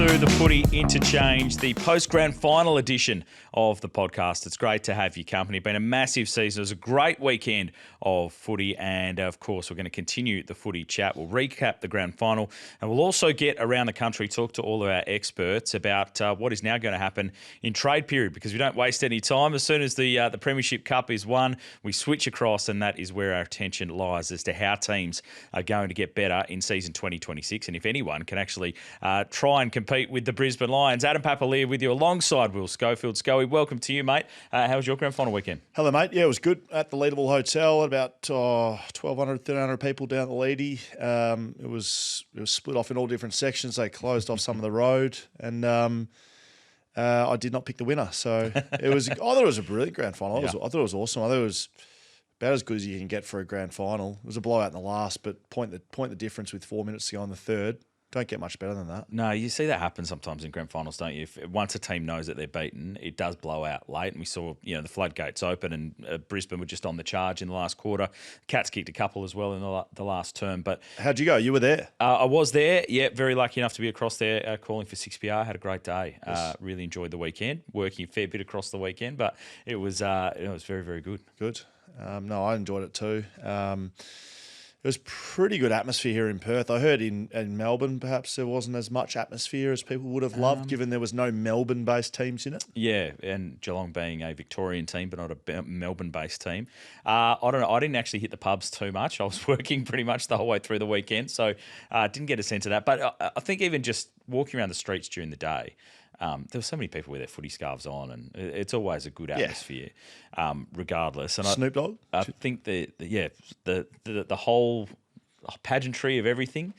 to the Footy Interchange, the post-grand final edition of the podcast. It's great to have your company. Been a massive season. It was a great weekend of footy, and of course we're going to continue the footy chat. We'll recap the grand final, and we'll also get around the country, talk to all of our experts about what is now going to happen in trade period, because we don't waste any time. As soon as the Premiership Cup is won, we switch across, and that is where our attention lies as to how teams are going to get better in season 2026, and if anyone can actually try and compete with the Brisbane Lions. Adam Papalia with you alongside Will Schofield. Scully, welcome to you, mate. How was your grand final weekend? Hello, mate. Yeah, it was good at the Leadable Hotel. About 1,200, 1,300 people down at the Leady. It was split off in all different sections. They closed off some of the road, and I did not pick the winner. So it was. I thought it was a brilliant grand final. I thought it was awesome. I thought it was about as good as you can get for a grand final. It was a blowout in the last, but point the difference with 4 minutes to go in the third. Don't get much better than that. No, you see that happen sometimes in grand finals, don't you? Once a team knows that they're beaten, it does blow out late. And we saw, the floodgates open, and Brisbane were just on the charge in the last quarter. Cats kicked a couple as well in the last term. But how'd you go? You were there. I was there. Yeah, very lucky enough to be across there calling for 6PR. Had a great day. Yes. Really enjoyed the weekend. Working a fair bit across the weekend, but it was very, very good. Good. No, I enjoyed it too. It was pretty good atmosphere here in Perth. I heard in Melbourne perhaps there wasn't as much atmosphere as people would have loved, given there was no Melbourne-based teams in it. Yeah, and Geelong being a Victorian team but not a Melbourne-based team. I don't know. I didn't actually hit the pubs too much. I was working pretty much the whole way through the weekend, so I didn't get a sense of that. But I think even just walking around the streets during the day, there were so many people with their footy scarves on, and it's always a good atmosphere, regardless. And Snoop Dogg? I think the whole pageantry of everything.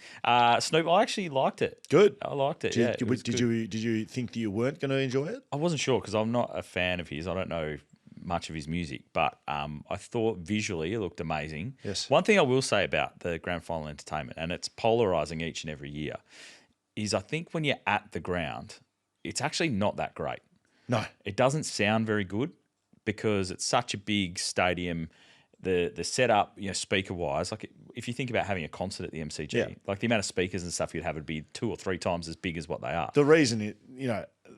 Snoop, I actually liked it. Good. I liked it. Did you think that you weren't going to enjoy it? I wasn't sure because I'm not a fan of his. I don't know much of his music, but I thought visually it looked amazing. Yes. One thing I will say about the grand final entertainment, and it's polarising each and every year, is I think when you're at the ground, it's actually not that great. No. It doesn't sound very good because it's such a big stadium. The setup, speaker-wise, like if you think about having a concert at the MCG, like the amount of speakers and stuff you'd have would be 2 or 3 times as big as what they are. The reason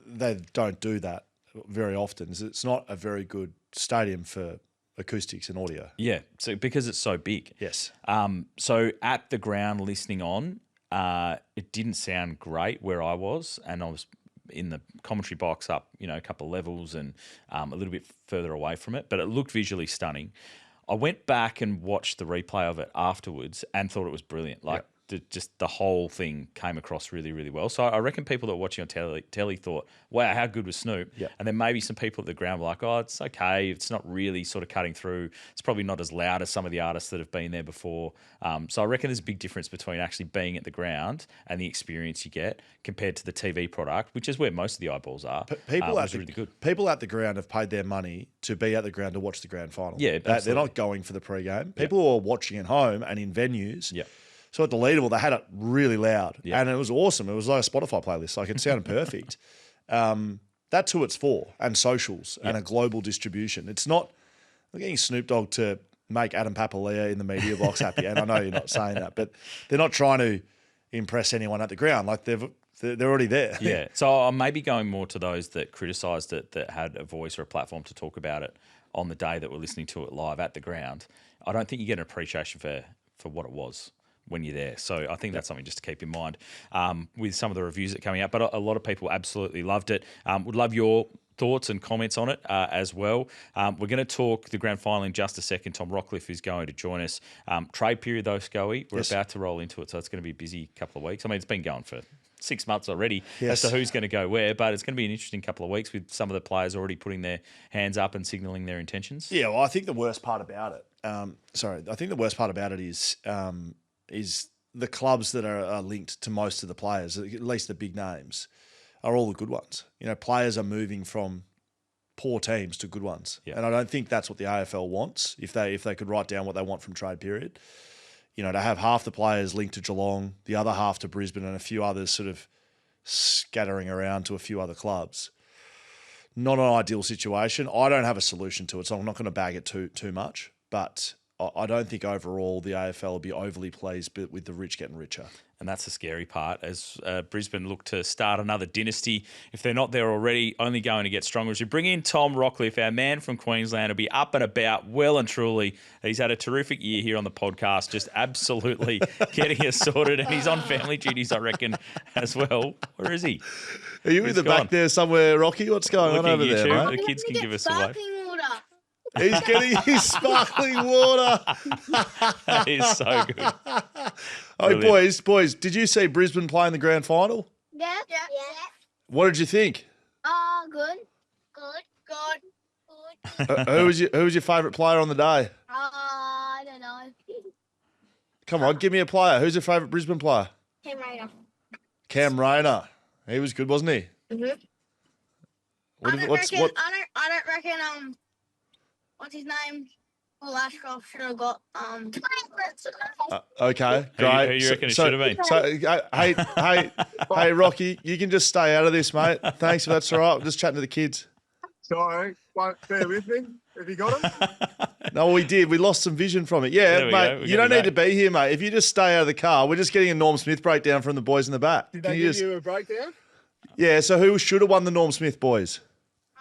they don't do that very often is it's not a very good stadium for acoustics and audio. Yeah, so because it's so big. Yes. So at the ground listening on, it didn't sound great where I was, and I was in the commentary box up, a couple of levels and a little bit further away from it, but it looked visually stunning. I went back and watched the replay of it afterwards and thought it was brilliant. Just the whole thing came across really, really well. So I reckon people that were watching on telly thought, wow, how good was Snoop? Yep. And then maybe some people at the ground were like, oh, it's okay. It's not really sort of cutting through. It's probably not as loud as some of the artists that have been there before. So I reckon there's a big difference between actually being at the ground and the experience you get compared to the TV product, which is where most of the eyeballs are. Really good. People at the ground have paid their money to be at the ground to watch the grand final. Yeah, they're not going for the pre-game. People who are watching at home and in venues. Yeah. So at the Leadable, they had it really loud, Yeah. and it was awesome. It was like a Spotify playlist. Like, it sounded perfect. That's who it's for, and socials and a global distribution. It's not getting Snoop Dogg to make Adam Papalia in the media box happy, and I know you're not saying that, but they're not trying to impress anyone at the ground. Like, they're already there. Yeah. So I'm maybe going more to those that criticised it, that had a voice or a platform to talk about it on the day that we're listening to it live at the ground. I don't think you get an appreciation for what it was when you're there. So I think that's something just to keep in mind with some of the reviews that are coming out. But a lot of people absolutely loved it. Would love your thoughts and comments on it as well. We're going to talk the grand final in just a second. Tom Rockliff is going to join us. Trade period though, Scully, we're about to roll into it, so it's going to be a busy couple of weeks. I mean, it's been going for 6 months already as to who's going to go where, but it's going to be an interesting couple of weeks with some of the players already putting their hands up and signalling their intentions. Yeah, well, I think the worst part about it, is the clubs that are linked to most of the players, at least the big names, are all the good ones. Players are moving from poor teams to good ones. Yeah. And I don't think that's what the AFL wants, if they could write down what they want from trade period. To have half the players linked to Geelong, the other half to Brisbane, and a few others sort of scattering around to a few other clubs. Not an ideal situation. I don't have a solution to it, so I'm not going to bag it too much. But I don't think overall the AFL will be overly pleased with the rich getting richer. And that's the scary part as Brisbane look to start another dynasty. If they're not there already, only going to get stronger. As we bring in Tom Rockliff, our man from Queensland, will be up and about well and truly. He's had a terrific year here on the podcast, just absolutely getting us sorted. And he's on family duties, I reckon, as well. Where is he? Are you in the back there somewhere, Rocky? What's going on over there, mate? The kids can give us a wave. He's getting his sparkling water. That is so good. Oh, boys, did you see Brisbane playing the grand final? Yeah. What did you think? Good. Who was your favourite player on the day? I don't know. Come on, give me a player. Who's your favourite Brisbane player? Cam Rayner. He was good, wasn't he? Mhm. I don't reckon. What's his name? Well, Ashcroft should have got. Okay, Who great. you reckon it should have been? Hey, Rocky, you can just stay out of this, mate. Thanks, that's all right. I'm just chatting to the kids. Sorry, won't bear with me. Have you got him? No, we did. We lost some vision from it. Yeah, mate, you don't need to be here, mate. If you just stay out of the car, we're just getting a Norm Smith breakdown from the boys in the back. Did they give you a breakdown? Yeah, so who should have won the Norm Smith, boys? I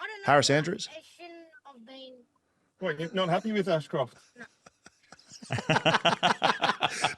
don't know. Harris Andrews? It shouldn't have been. What, you're not happy with Ashcroft?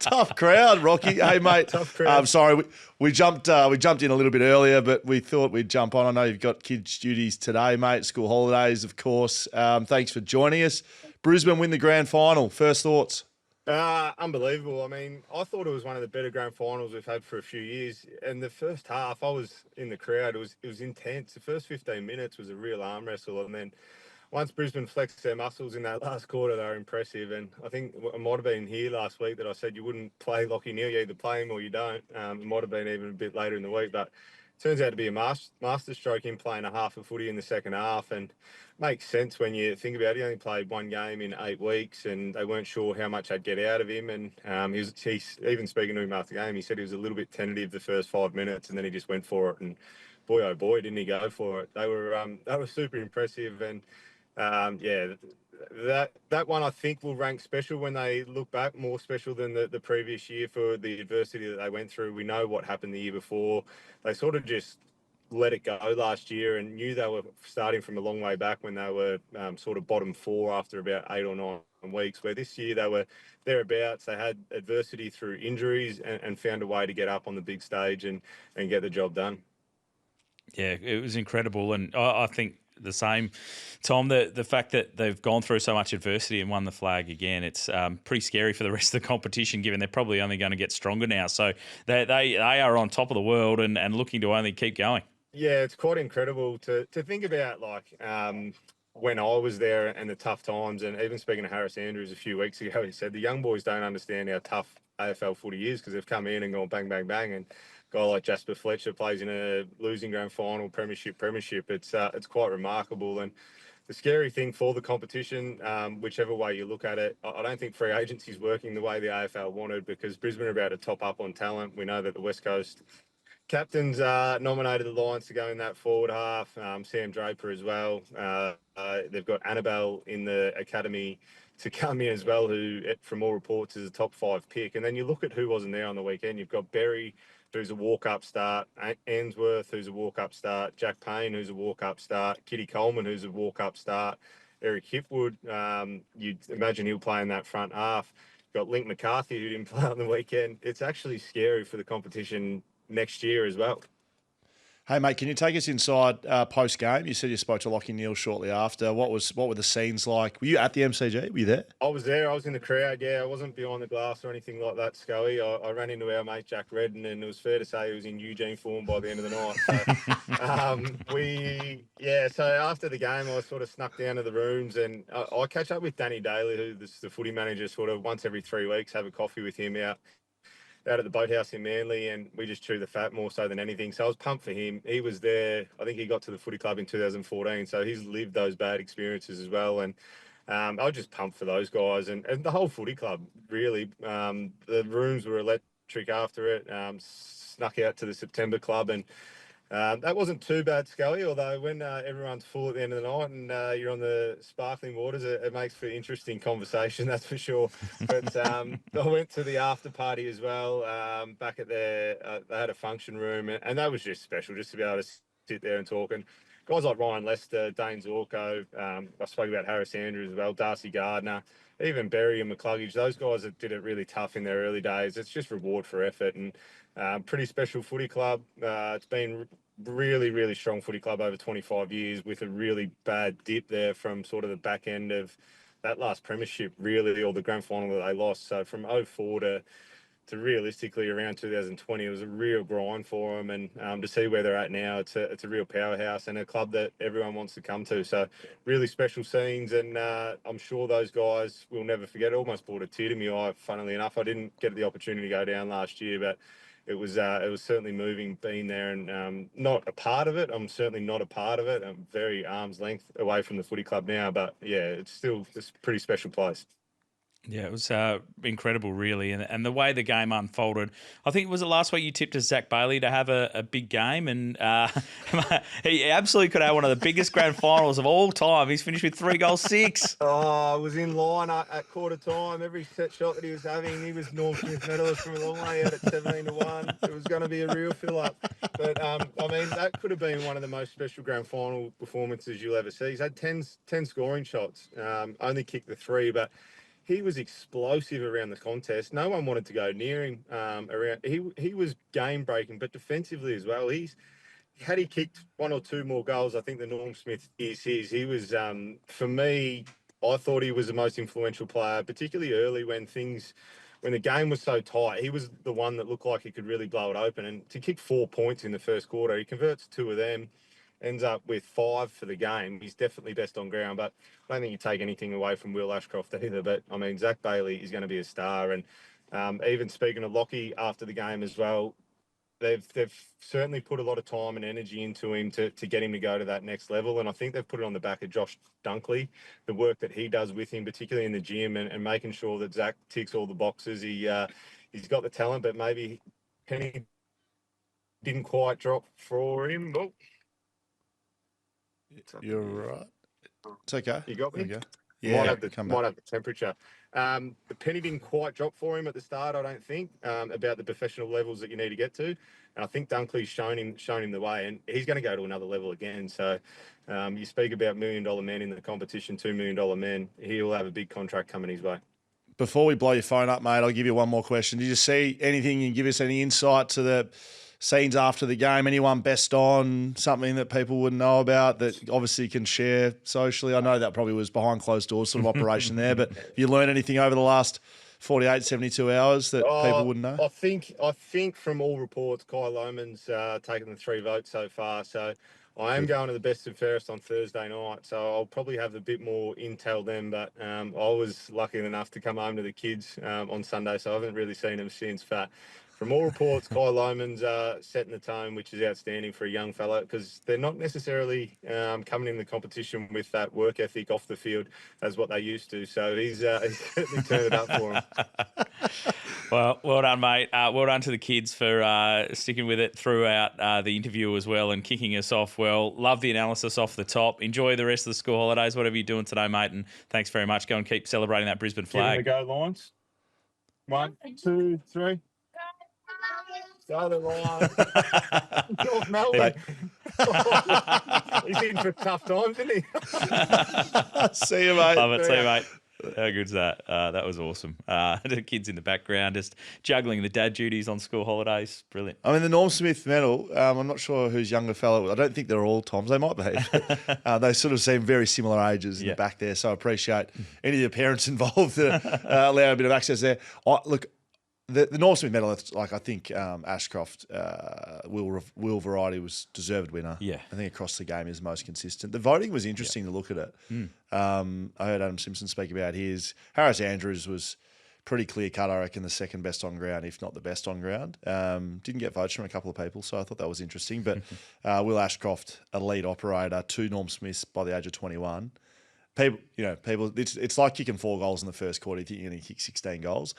Tough crowd, Rocky. Hey, mate. Tough crowd. I'm sorry, we jumped in a little bit earlier, but we thought we'd jump on. I know you've got kids' duties today, mate. School holidays, of course. Thanks for joining us. Brisbane win the grand final. First thoughts? Unbelievable. I mean, I thought it was one of the better grand finals we've had for a few years. And the first half, I was in the crowd. It was intense. The first 15 minutes was a real arm wrestle, and then once Brisbane flexed their muscles in that last quarter, they were impressive. And I think it might have been here last week that I said you wouldn't play Lachie Neale. You either play him or you don't. It might have been even a bit later in the week, but it turns out to be a masterstroke in playing a half of footy in the second half. And makes sense when you think about it. He only played one game in 8 weeks, and they weren't sure how much I'd get out of him. And he's even speaking to him after the game, he said he was a little bit tentative the first 5 minutes, and then he just went for it. And boy, oh boy, didn't he go for it. They were super impressive. And that one I think will rank special when they look back, more special than the previous year for the adversity that they went through. We know what happened the year before. They sort of just let it go last year and knew they were starting from a long way back when they were sort of bottom 4 after about 8 or 9 weeks, where this year they were thereabouts. They had adversity through injuries and found a way to get up on the big stage and get the job done. Yeah, it was incredible. And I think the same, Tom, the fact that they've gone through so much adversity and won the flag again, it's pretty scary for the rest of the competition, given they're probably only going to get stronger now. So they are on top of the world and looking to only keep going. Yeah, it's quite incredible to think about, like, when I was there and the tough times. And even speaking to Harris Andrews a few weeks ago, he said the young boys don't understand how tough AFL footy is because they've come in and gone bang, bang, bang. And a guy like Jasper Fletcher plays in a losing grand final, premiership. It's quite remarkable. And the scary thing for the competition, whichever way you look at it, I don't think free agency is working the way the AFL wanted, because Brisbane are about to top up on talent. We know that the West Coast captains nominated the Lions to go in that forward half. Sam Draper as well. They've got Annabelle in the academy to come in as well, who, from all reports, is a top 5 pick. And then you look at who wasn't there on the weekend. You've got Berry, who's a walk-up start, Ainsworth, who's a walk-up start, Jack Payne, who's a walk-up start, Kitty Coleman, who's a walk-up start, Eric Hipwood, you'd imagine he'll play in that front half. You've got Link McCarthy, who didn't play on the weekend. It's actually scary for the competition next year as well. Hey, mate, can you take us inside post-game? You said you spoke to Lachie Neale shortly after. What were the scenes like? Were you at the MCG? Were you there? I was there. I was in the crowd, yeah. I wasn't behind the glass or anything like that, Scully. I ran into our mate Jack Redden, and it was fair to say he was in Eugene form by the end of the night. So, so after the game, I sort of snuck down to the rooms, and I catch up with Danny Daly, who's the footy manager, sort of once every 3 weeks, have a coffee with him out at the boathouse in Manly, and we just chew the fat more so than anything. So I was pumped for him. He was there. I think he got to the footy club in 2014, so he's lived those bad experiences as well. And I was just pumped for those guys and the whole footy club, really. The rooms were electric after it. Snuck out to the September Club and That wasn't too bad, Scully, although when everyone's full at the end of the night and you're on the sparkling waters, it makes for interesting conversation, that's for sure. But I went to the after party as well, back at their, they had a function room, and that was just special, just to be able to sit there and talk. And guys like Ryan Lester, Dane Zorko, I spoke about Harris Andrews as well, Darcy Gardner, even Berry and McCluggage, those guys that did it really tough in their early days. It's just reward for effort, and pretty special footy club. It's been really, really strong footy club over 25 years, with a really bad dip there from sort of the back end of that last premiership, really, or the grand final that they lost. So from 04 to realistically around 2020, it was a real grind for them. And to see where they're at now, it's a real powerhouse and a club that everyone wants to come to. So really special scenes, and I'm sure those guys will never forget it. Almost brought a tear to my eye, funnily enough. I didn't get the opportunity to go down last year, but it was certainly moving being there, and not a part of it. I'm certainly not a part of it. I'm very arm's length away from the footy club now, but yeah, it's a pretty special place. Yeah, it was incredible, really. And the way the game unfolded, I think it was the last week you tipped us Zach Bailey to have a big game, and he absolutely could have one of the biggest grand finals of all time. He's finished with 3 goals, 6. Oh, I was in line at quarter time. Every set shot that he was having, he was Norm Smith medalist from a long way out at 17-1. It was going to be a real fill-up. But, I mean, that could have been one of the most special grand final performances you'll ever see. He's had 10 scoring shots, only kicked the 3, but he was explosive around the contest. No one wanted to go near him. He was game breaking, but defensively as well. Had he kicked 1 or 2 more goals, I think the Norm Smith is his. He was, for me, I thought he was the most influential player, particularly early when the game was so tight. He was the one that looked like he could really blow it open. And to kick 4 points in the first quarter, he converts 2 of them, ends up with 5 for the game. He's definitely best on ground, but I don't think you take anything away from Will Ashcroft either. But, I mean, Zach Bailey is going to be a star. And even speaking of Lockie after the game as well, they've certainly put a lot of time and energy into him to get him to go to that next level. And I think they've put it on the back of Josh Dunkley, the work that he does with him, particularly in the gym, and making sure that Zach ticks all the boxes. He's got the talent, but maybe Penny didn't quite drop for him. Oh. You're right. It's okay. You got me? There you go. Yeah, might have the temperature. The penny didn't quite drop for him at the start, I don't think, about the professional levels that you need to get to. And I think Dunkley's shown him the way, and he's going to go to another level again. So you speak about $1 million men in the competition, $2 million men. He'll have a big contract coming his way. Before we blow your phone up, mate, I'll give you one more question. Did you see anything and give us any insight to the scenes after the game? Anyone best on, something that people wouldn't know about that obviously can share socially? I know that probably was behind closed doors sort of operation there, but have you learned anything over the last 48, 72 hours that people wouldn't know? I think from all reports, Kai Lohmann's taken the 3 votes so far. So I am going to the best and fairest on Thursday night. So I'll probably have a bit more intel then. But I was lucky enough to come home to the kids on Sunday, so I haven't really seen them since. But from all reports, Kai Lohmann's setting the tone, which is outstanding for a young fella, because they're not necessarily coming in the competition with that work ethic off the field as what they used to. So he's certainly turned it up for him. Well done, mate. Well done to the kids for sticking with it throughout the interview as well and kicking us off well. Love the analysis off the top. Enjoy the rest of the school holidays, whatever you're doing today, mate, and thanks very much. Go and keep celebrating that Brisbane flag. Give it a go, Lions. 1, 2, 3. Go the Lions. George Melbourne. He's in for tough times, isn't he? See you, mate. Love it. See you, mate. How good's that? That was awesome. The kids in the background just juggling the dad duties on school holidays. Brilliant. I mean, the Norm Smith medal, I'm not sure whose younger fellow. I don't think they're all Toms. They might be. They sort of seem very similar ages in the back there. So I appreciate any of the parents involved that allow a bit of access there. Look, the Norm Smith medal, like I think Ashcroft, Will variety was deserved winner. Yeah. I think across the game is most consistent. The voting was interesting to look at it. I heard Adam Simpson speak about his. Harris Andrews was pretty clear cut, I reckon, the second best on ground, if not the best on ground. Didn't get votes from a couple of people, so I thought that was interesting. But Will Ashcroft, a lead operator, 2 Norm Smiths by the age of 21. People, it's like kicking 4 goals in the first quarter. You think you're going to kick 16 goals.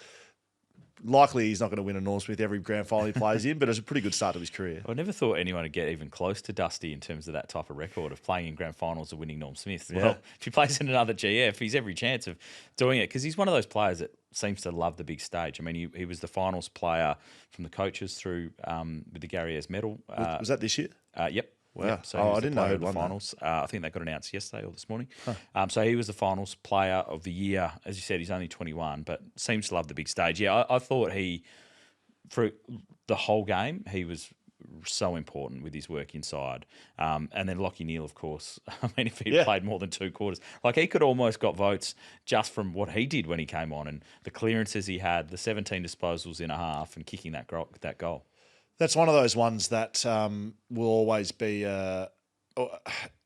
likely he's not going to win a Norm Smith every grand final he plays in, but it's a pretty good start to his career. I never thought anyone would get even close to Dusty in terms of that type of record of playing in grand finals or winning Norm Smith. Yeah. Well, if he plays in another GF, he's every chance of doing it because he's one of those players that seems to love the big stage. I mean, he was the finals player from the coaches through with the Gary Ayres medal. Was that this year? Yep. Wow. Yep. So I didn't know who who'd the won finals. I think they got announced yesterday or this morning. So he was the finals player of the year. As you said, he's only 21, but seems to love the big stage. Yeah, I thought for the whole game, he was so important with his work inside. And then Lachie Neale, of course. I mean, if he played more than 2 quarters, like he could almost got votes just from what he did when he came on and the clearances he had, the 17 disposals in a half and kicking that goal. That's one of those ones that will always be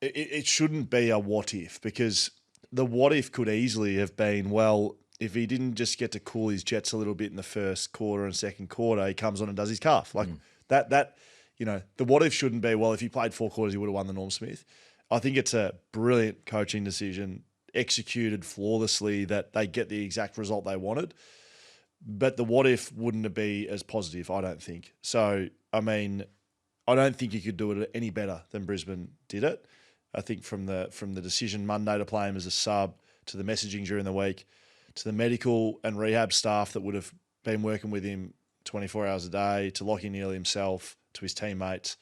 it shouldn't be a what if, because the what if could easily have been, well, if he didn't just get to cool his jets a little bit in the first quarter and second quarter, he comes on and does his calf. Like that, you know, the what if shouldn't be, well, if he played 4 quarters, he would have won the Norm Smith. I think it's a brilliant coaching decision, executed flawlessly, that they get the exact result they wanted. But the what if wouldn't be as positive, I don't think. So, I mean, I don't think you could do it any better than Brisbane did it. I think from the decision Monday to play him as a sub, to the messaging during the week, to the medical and rehab staff that would have been working with him 24 hours a day, to Lachie Neale himself, to his teammates,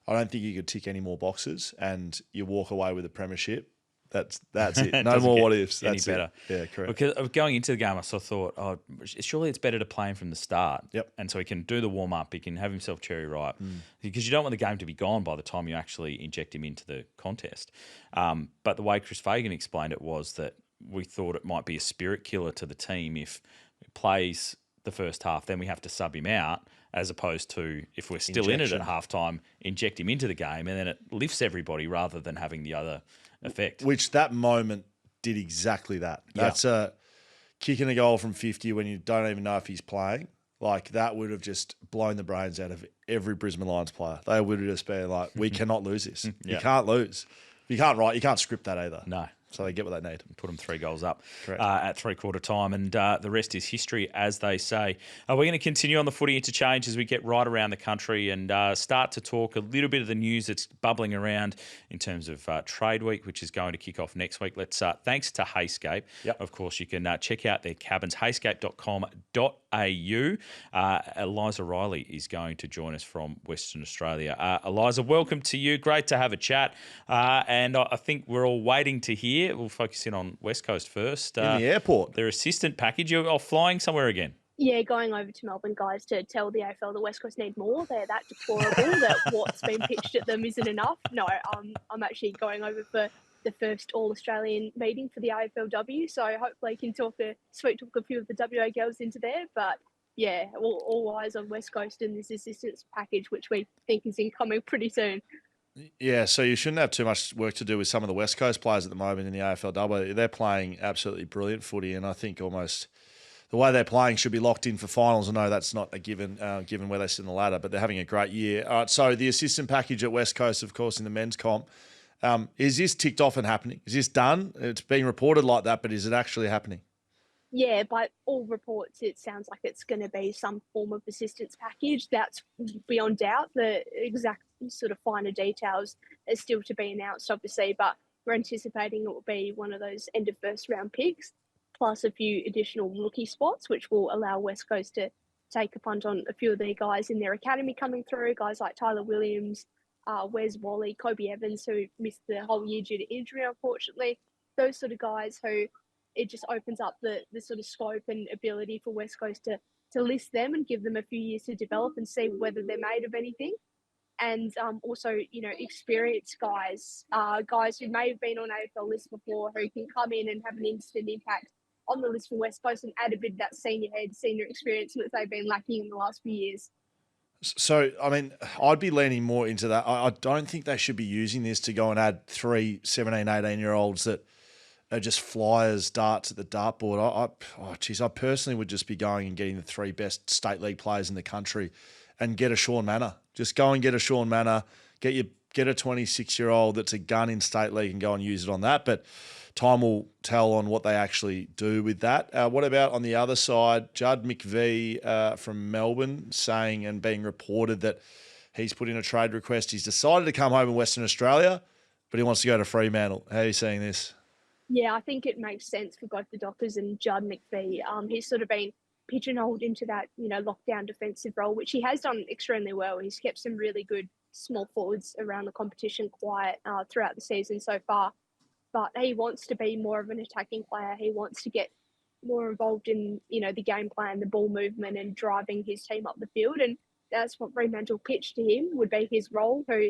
I don't think you could tick any more boxes and you walk away with a premiership. That's it. No more what ifs. That's better. It. Yeah, correct. Because going into the game, I thought, surely it's better to play him from the start. Yep. And so he can do the warm up. He can have himself cherry ripe because you don't want the game to be gone by the time you actually inject him into the contest. But the way Chris Fagan explained it was that we thought it might be a spirit killer to the team if he plays the first half, then we have to sub him out, as opposed to if we're still in it at halftime, inject him into the game, and then it lifts everybody rather than having the other effect. Which that moment did exactly that. That's a kicking a goal from 50 when you don't even know if he's playing. Like, that would have just blown the brains out of every Brisbane Lions player. They would have just been like, we cannot lose this. You can't lose. You can't script that either. No. So they get what they need. Put them 3 goals up Correct. At 3/4 time, and the rest is history, as they say. We're going to continue on the Footy Interchange as we get right around the country and start to talk a little bit of the news that's bubbling around in terms of Trade Week, which is going to kick off next week. Let's thanks to Heyscape. Yep. Of course, you can check out their cabins, heyscape.com.au. Eliza Reilly is going to join us from Western Australia. Eliza, welcome to you. Great to have a chat. And I think we're all waiting to hear. We'll focus in on West Coast first. In the airport. Their assistant package. You're flying somewhere again. Yeah, going over to Melbourne, guys, to tell the AFL the West Coast need more. They're that deplorable that what's been pitched at them isn't enough. No, I'm actually going over for the first All-Australian meeting for the AFLW, so hopefully I can talk a few of the WA girls into there. But yeah, all eyes on West Coast and this assistance package, which we think is incoming pretty soon. Yeah, so you shouldn't have too much work to do with some of the West Coast players at the moment in the AFLW. They're playing absolutely brilliant footy, and I think almost the way they're playing should be locked in for finals. I know that's not a given where they sit in the ladder, but they're having a great year. All right, so the assistant package at West Coast, of course, in the men's comp, is this ticked off and happening? Is this done? It's being reported like that, but is it actually happening? Yeah, by all reports, it sounds like it's going to be some form of assistance package. That's beyond doubt. The exact sort of finer details are still to be announced, obviously, but we're anticipating it will be one of those end of first round picks, plus a few additional rookie spots, which will allow West Coast to take a punt on a few of the guys in their academy coming through, guys like Tyler Williams, Wes Wally, Kobe Evans, who missed the whole year due to injury, unfortunately. Those sort of guys who it just opens up the sort of scope and ability for West Coast to list them and give them a few years to develop and see whether they're made of anything. And also, experienced guys, guys who may have been on AFL lists before, who can come in and have an instant impact on the list for West Coast and add a bit of that senior experience that they've been lacking in the last few years. So, I mean, I'd be leaning more into that. I don't think they should be using this to go and add 3 17, 18-year-olds that are just flyers, darts at the dartboard. I personally would just be going and getting the 3 best state league players in the country and get a Sean Manor. Just go and get a Sean Manor, get your get a 26-year-old that's a gun in state league and go and use it on that. But time will tell on what they actually do with that. What about on the other side, Judd McVie from Melbourne saying and being reported that he's put in a trade request. He's decided to come home in Western Australia, but he wants to go to Fremantle. How are you seeing this? Yeah, I think it makes sense for both the Dockers and Judd McVie. He's sort of been pigeonholed into that, lockdown defensive role, which he has done extremely well. He's kept some really good small forwards around the competition quiet throughout the season so far. But he wants to be more of an attacking player. He wants to get more involved in, the game plan, the ball movement and driving his team up the field. And that's what Fremantle pitched to him would be his role, who,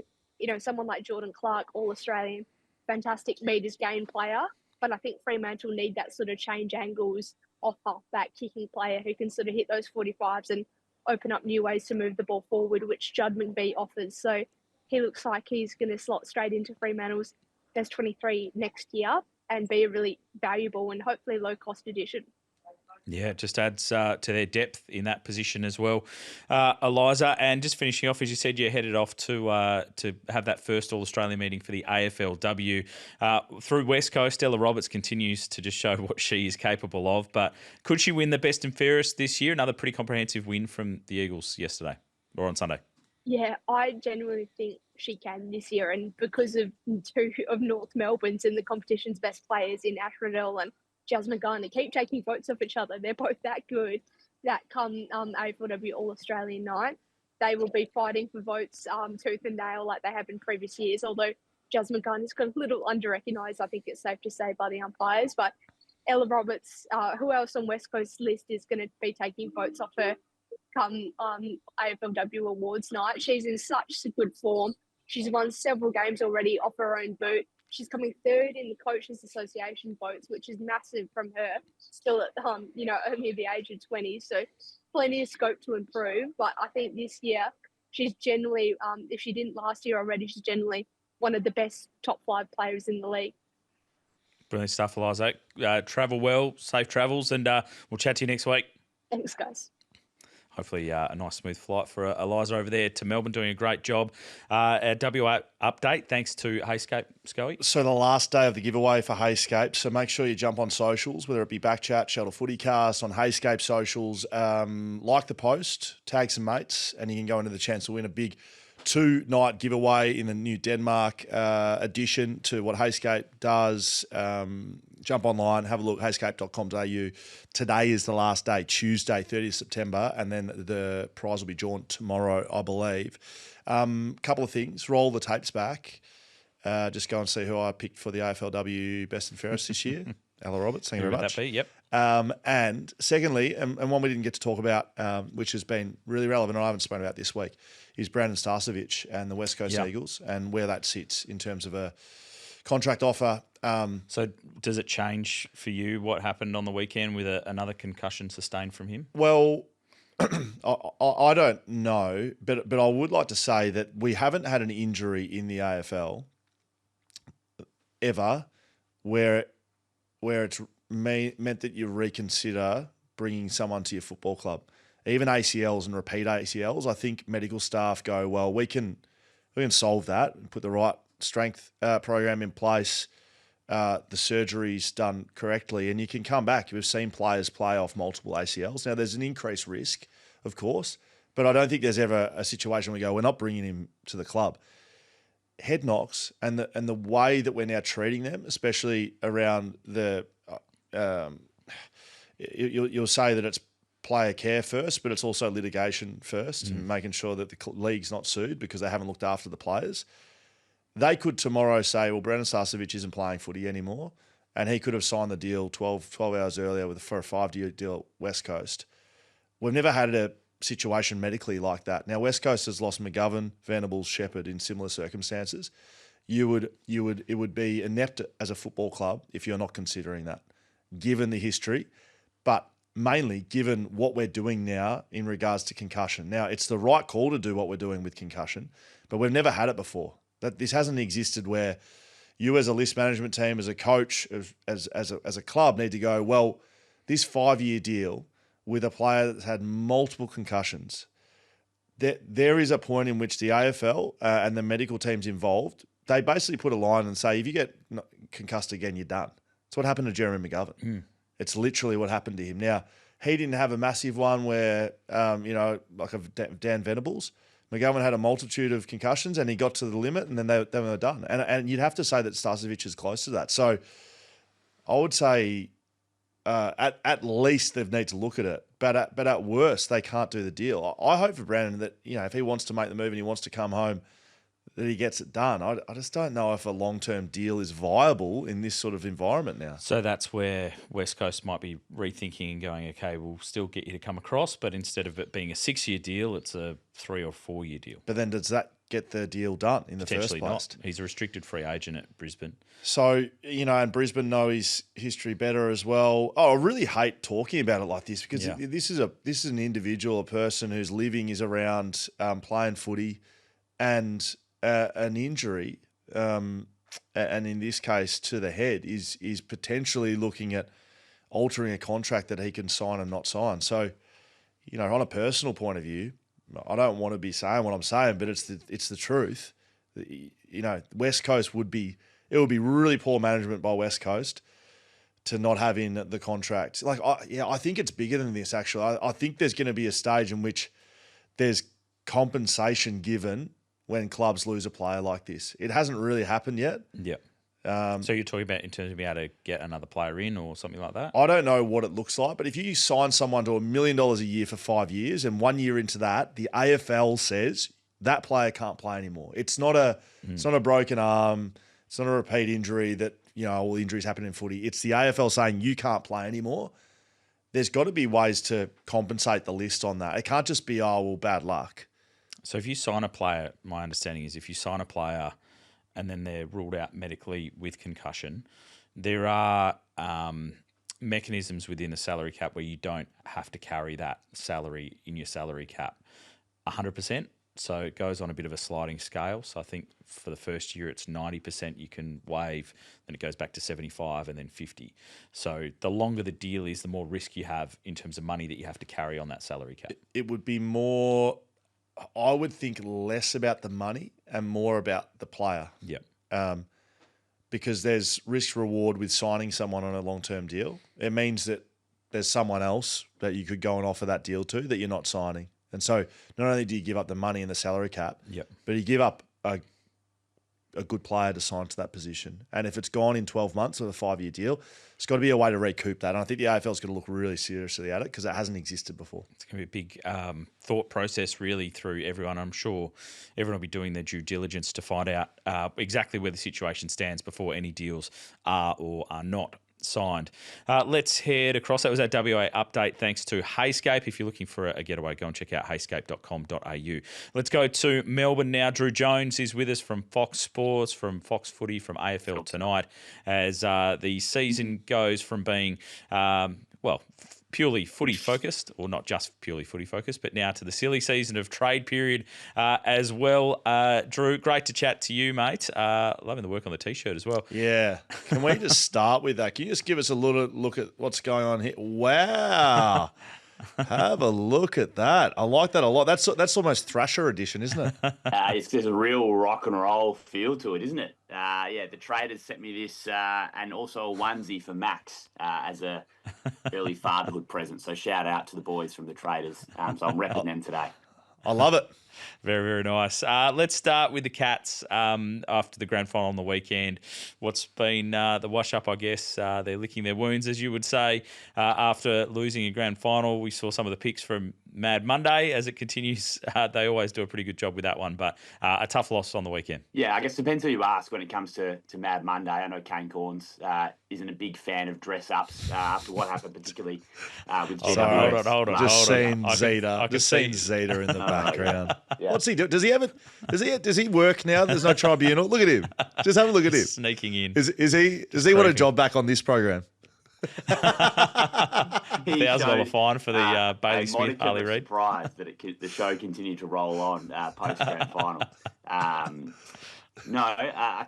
someone like Jordan Clark, All-Australian, fantastic meters game player. But I think Fremantle need that sort of change angles off half-back kicking player who can sort of hit those 45s and open up new ways to move the ball forward, which Judd McVie offers. So he looks like he's going to slot straight into Fremantle's best 23 next year and be a really valuable and hopefully low-cost addition. Yeah, it just adds to their depth in that position as well. Eliza, and just finishing off, as you said, you're headed off to have that first All-Australian meeting for the AFLW. Through West Coast, Ella Roberts continues to just show what she is capable of. But could she win the best and fairest this year? Another pretty comprehensive win from the Eagles yesterday or on Sunday. Yeah, I genuinely think she can this year. And because of two of North Melbourne's and the competition's best players in Ash Riddell and Jasmine Garner keep taking votes off each other. They're both that good that come AFLW All-Australian night, they will be fighting for votes tooth and nail like they have in previous years. Although Jasmine Garner's got a little under-recognised, I think it's safe to say, by the umpires. But Ella Roberts, who else on West Coast list is going to be taking votes off her come AFLW Awards night? She's in such good form. She's won several games already off her own boot. She's coming third in the Coaches Association votes, which is massive from her, still at, only the age of 20. So plenty of scope to improve. But I think this year, she's generally, if she didn't last year already, she's generally one of the best top 5 players in the league. Brilliant stuff, Eliza. Travel well, safe travels, and we'll chat to you next week. Thanks, guys. Hopefully a nice smooth flight for Eliza over there to Melbourne, doing a great job. A WA update, thanks to Heyscape, Scully. So the last day of the giveaway for Heyscape, so make sure you jump on socials, whether it be BackChat, Shuttle Footycast, on Heyscape socials. Like the post, tag some mates, and you can go into the chance to win a big 2-night giveaway in the new Denmark addition to what Heyscape does. Jump online, have a look, heyscape.com.au. Today is the last day, Tuesday, 30th September, and then the prize will be drawn tomorrow, I believe. Couple of things. Roll the tapes back. Just go and see who I picked for the AFLW Best and Fairest this year. Ella Roberts, thank you very much. That be? Yep. And secondly, and one we didn't get to talk about, which has been really relevant and I haven't spoken about this week, is Brandon Starcevich and the West Coast Eagles and where that sits in terms of a contract offer. So does it change for you what happened on the weekend with another concussion sustained from him? Well, I don't know, but I would like to say that we haven't had an injury in the AFL ever where it's meant that you reconsider bringing someone to your football club. Even ACLs and repeat ACLs, I think medical staff go, well, we can solve that and put the right strength program in place, the surgery's done correctly, and you can come back. We've seen players play off multiple ACLs. Now, there's an increased risk, of course, but I don't think there's ever a situation where we go, we're not bringing him to the club. Head knocks and the way that we're now treating them, especially around the you'll say that it's player care first, but it's also litigation first, and making sure that the league's not sued because they haven't looked after the players. They could tomorrow say, well, Brandon Starcevich isn't playing footy anymore, and he could have signed the deal 12 hours earlier for a 5-year deal at West Coast. We've never had a situation medically like that. Now, West Coast has lost McGovern, Venables, Shepherd in similar circumstances. It would be inept as a football club if you're not considering that, given the history, but mainly given what we're doing now in regards to concussion. Now, it's the right call to do what we're doing with concussion, but we've never had it before. That this hasn't existed where you as a list management team, as a coach, as a club need to go, well, this 5-year deal with a player that's had multiple concussions, there is a point in which the AFL and the medical teams involved, they basically put a line and say, if you get concussed again, you're done. That's what happened to Jeremy McGovern. It's literally what happened to him. Now, he didn't have a massive one where, like of Dan Venables. McGovern had a multitude of concussions and he got to the limit and then they were done. And you'd have to say that Starcevich is close to that. So I would say at least they need to look at it. But at worst, they can't do the deal. I hope for Brandon that, if he wants to make the move and he wants to come home, that he gets it done. I just don't know if a long-term deal is viable in this sort of environment now. So that's where West Coast might be rethinking and going, okay, we'll still get you to come across, but instead of it being a 6-year deal, it's a 3 or 4 year deal. But then does that get the deal done in the first place? Not. He's a restricted free agent at Brisbane. So, and Brisbane know his history better as well. Oh, I really hate talking about it like this because this is an individual, a person whose living is around playing footy and an injury, and in this case to the head, is potentially looking at altering a contract that he can sign and not sign. So, on a personal point of view, I don't want to be saying what I'm saying, but it's the truth. West Coast would be really poor management by West Coast to not have in the contract. I think it's bigger than this. Actually, I think there's going to be a stage in which there's compensation given when clubs lose a player like this. It hasn't really happened yet. Yeah. So you're talking about in terms of being able to get another player in or something like that? I don't know what it looks like, but if you sign someone to $1 million a year for 5 years and 1 year into that, the AFL says that player can't play anymore. It's not a broken arm. It's not a repeat injury that, all injuries happen in footy. It's the AFL saying you can't play anymore. There's got to be ways to compensate the list on that. It can't just be, bad luck. So if you sign a player, my understanding is if you sign a player and then they're ruled out medically with concussion, there are mechanisms within the salary cap where you don't have to carry that salary in your salary cap 100%. So it goes on a bit of a sliding scale. So I think for the first year it's 90% you can waive, then it goes back to 75 and then 50. So the longer the deal is, the more risk you have in terms of money that you have to carry on that salary cap. It would be more... I would think less about the money and more about the player. Yep. Because there's risk reward with signing someone on a long-term deal. It means that there's someone else that you could go and offer that deal to that you're not signing. And so not only do you give up the money and the salary cap, but you give up a good player to sign to that position. And if it's gone in 12 months with a 5-year deal, it's got to be a way to recoup that. And I think the AFL is going to look really seriously at it because it hasn't existed before. It's going to be a big thought process really through everyone. I'm sure everyone will be doing their due diligence to find out exactly where the situation stands before any deals are or are not signed. Let's head across. That was our WA update thanks to Heyscape. If you're looking for a getaway, go and check out heyscape.com.au. Let's go to Melbourne now. Drew Jones is with us from Fox Sports, from Fox Footy, from AFL Tonight, as the season goes from being, purely footy focused, or not just purely footy focused, but now to the silly season of trade period as well. Drew, great to chat to you, mate. Loving the work on the T-shirt as well. Yeah. Can we just start with that? Can you just give us a little look at what's going on here? Wow. Have a look at that. I like that a lot. That's almost Thrasher edition, isn't it? There's a real rock and roll feel to it, isn't it? The traders sent me this and also a onesie for Max as a early fatherhood present. So shout out to the boys from the traders. So I'm repping them today. I love it. Very, very nice. Let's start with the Cats after the grand final on the weekend. What's been the wash-up, I guess? They're licking their wounds, as you would say, after losing a grand final. We saw some of the picks from Mad Monday as it continues. They always do a pretty good job with that one, but a tough loss on the weekend. Yeah, I guess it depends who you ask when it comes to Mad Monday. I know Kane Corns isn't a big fan of dress-ups after what happened, particularly with GWS. Hold on. Just seeing Zeta. Just seeing Zeta in the background. Yeah. What's he do? Does he work now? There's no tribunal. Look at him. Just have a look at him. Sneaking in. Does he want a job back on this program? $1,000 fine for the Bailey Smith, Harley Reid. Surprised that the show continued to roll on post grand final. I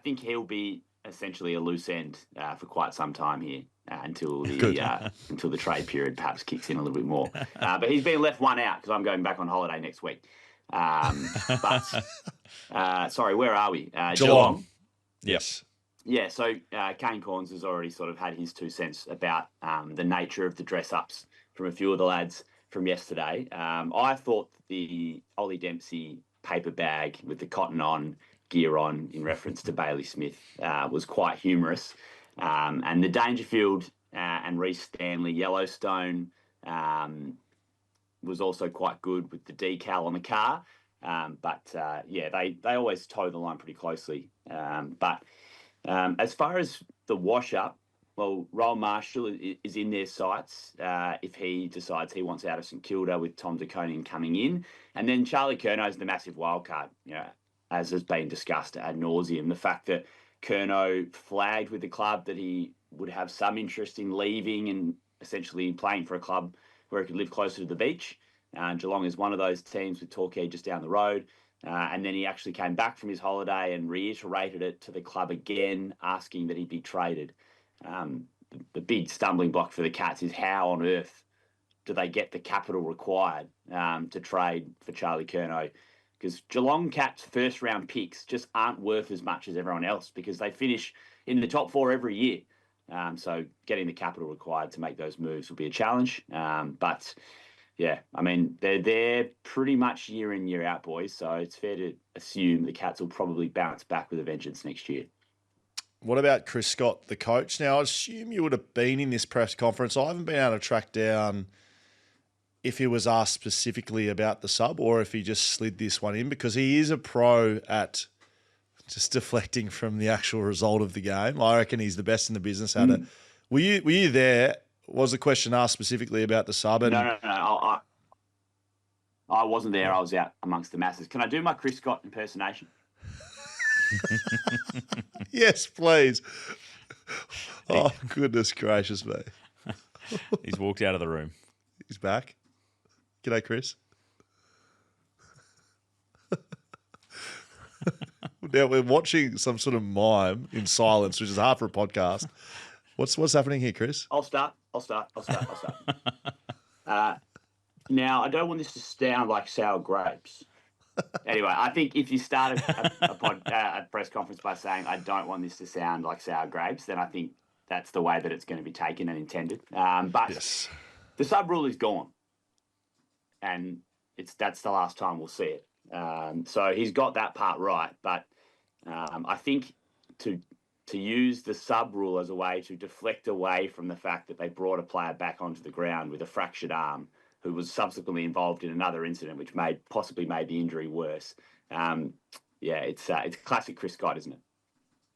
think he'll be essentially a loose end for quite some time here until the trade period perhaps kicks in a little bit more. But he's been left one out because I'm going back on holiday next week. Sorry, where are we? Geelong. Yes. Yeah, so Kane Corns has already sort of had his 2 cents about the nature of the dress-ups from a few of the lads from yesterday. I thought the Ollie Dempsey paper bag with the cotton on, gear on, in reference to Bailey Smith, was quite humorous. And the Dangerfield and Reece Stanley Yellowstone was also quite good with the decal on the car. They always toe the line pretty closely. As far as the wash-up, well, Roll Marshall is in their sights if he decides he wants out of St Kilda with Tom DeConian coming in. And then Charlie Curnow is the massive wild card, as has been discussed ad nauseum. The fact that Curnow flagged with the club that he would have some interest in leaving and essentially playing for a club where he could live closer to the beach. Geelong is one of those teams with Torquay just down the road. And then he actually came back from his holiday and reiterated it to the club again, asking that he be traded. The big stumbling block for the Cats is how on earth do they get the capital required to trade for Charlie Curnow? Because Geelong Cats' first-round picks just aren't worth as much as everyone else because they finish in the top 4 every year. So getting the capital required to make those moves will be a challenge. Yeah, I mean, they're there pretty much year in, year out, boys. So it's fair to assume the Cats will probably bounce back with a vengeance next year. What about Chris Scott, the coach? Now, I assume you would have been in this press conference. I haven't been able to track down if he was asked specifically about the sub or if he just slid this one in because he is a pro at just deflecting from the actual result of the game. I reckon he's the best in the business at it. Were you there? Was the question asked specifically about the sub? No. I wasn't there. I was out amongst the masses. Can I do my Chris Scott impersonation? Yes, please. Oh, goodness gracious me. He's walked out of the room. He's back. G'day, Chris. Now, we're watching some sort of mime in silence, which is hard for a podcast. What's happening here, Chris? I'll start. Now, I don't want this to sound like sour grapes. Anyway, I think if you start a press conference by saying, I don't want this to sound like sour grapes, then I think that's the way that it's going to be taken and intended. Yes. The sub rule is gone. And that's the last time we'll see it. So he's got that part right. But I think to use the sub rule as a way to deflect away from the fact that they brought a player back onto the ground with a fractured arm who was subsequently involved in another incident which possibly made the injury worse. It's classic Chris Scott, isn't it?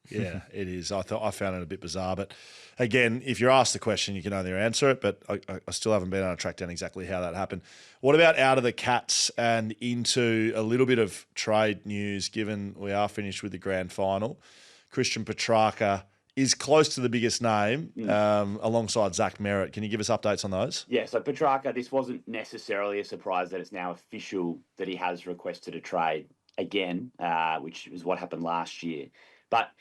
Yeah, it is. I found it a bit bizarre. But again, if you're asked the question, you can only answer it. But I still haven't been able to track down exactly how that happened. What about out of the Cats and into a little bit of trade news, given we are finished with the grand final? Christian Petrarca is close to the biggest name alongside Zach Merritt. Can you give us updates on those? Yeah, so Petrarca, this wasn't necessarily a surprise that it's now official that he has requested a trade again, which is what happened last year. But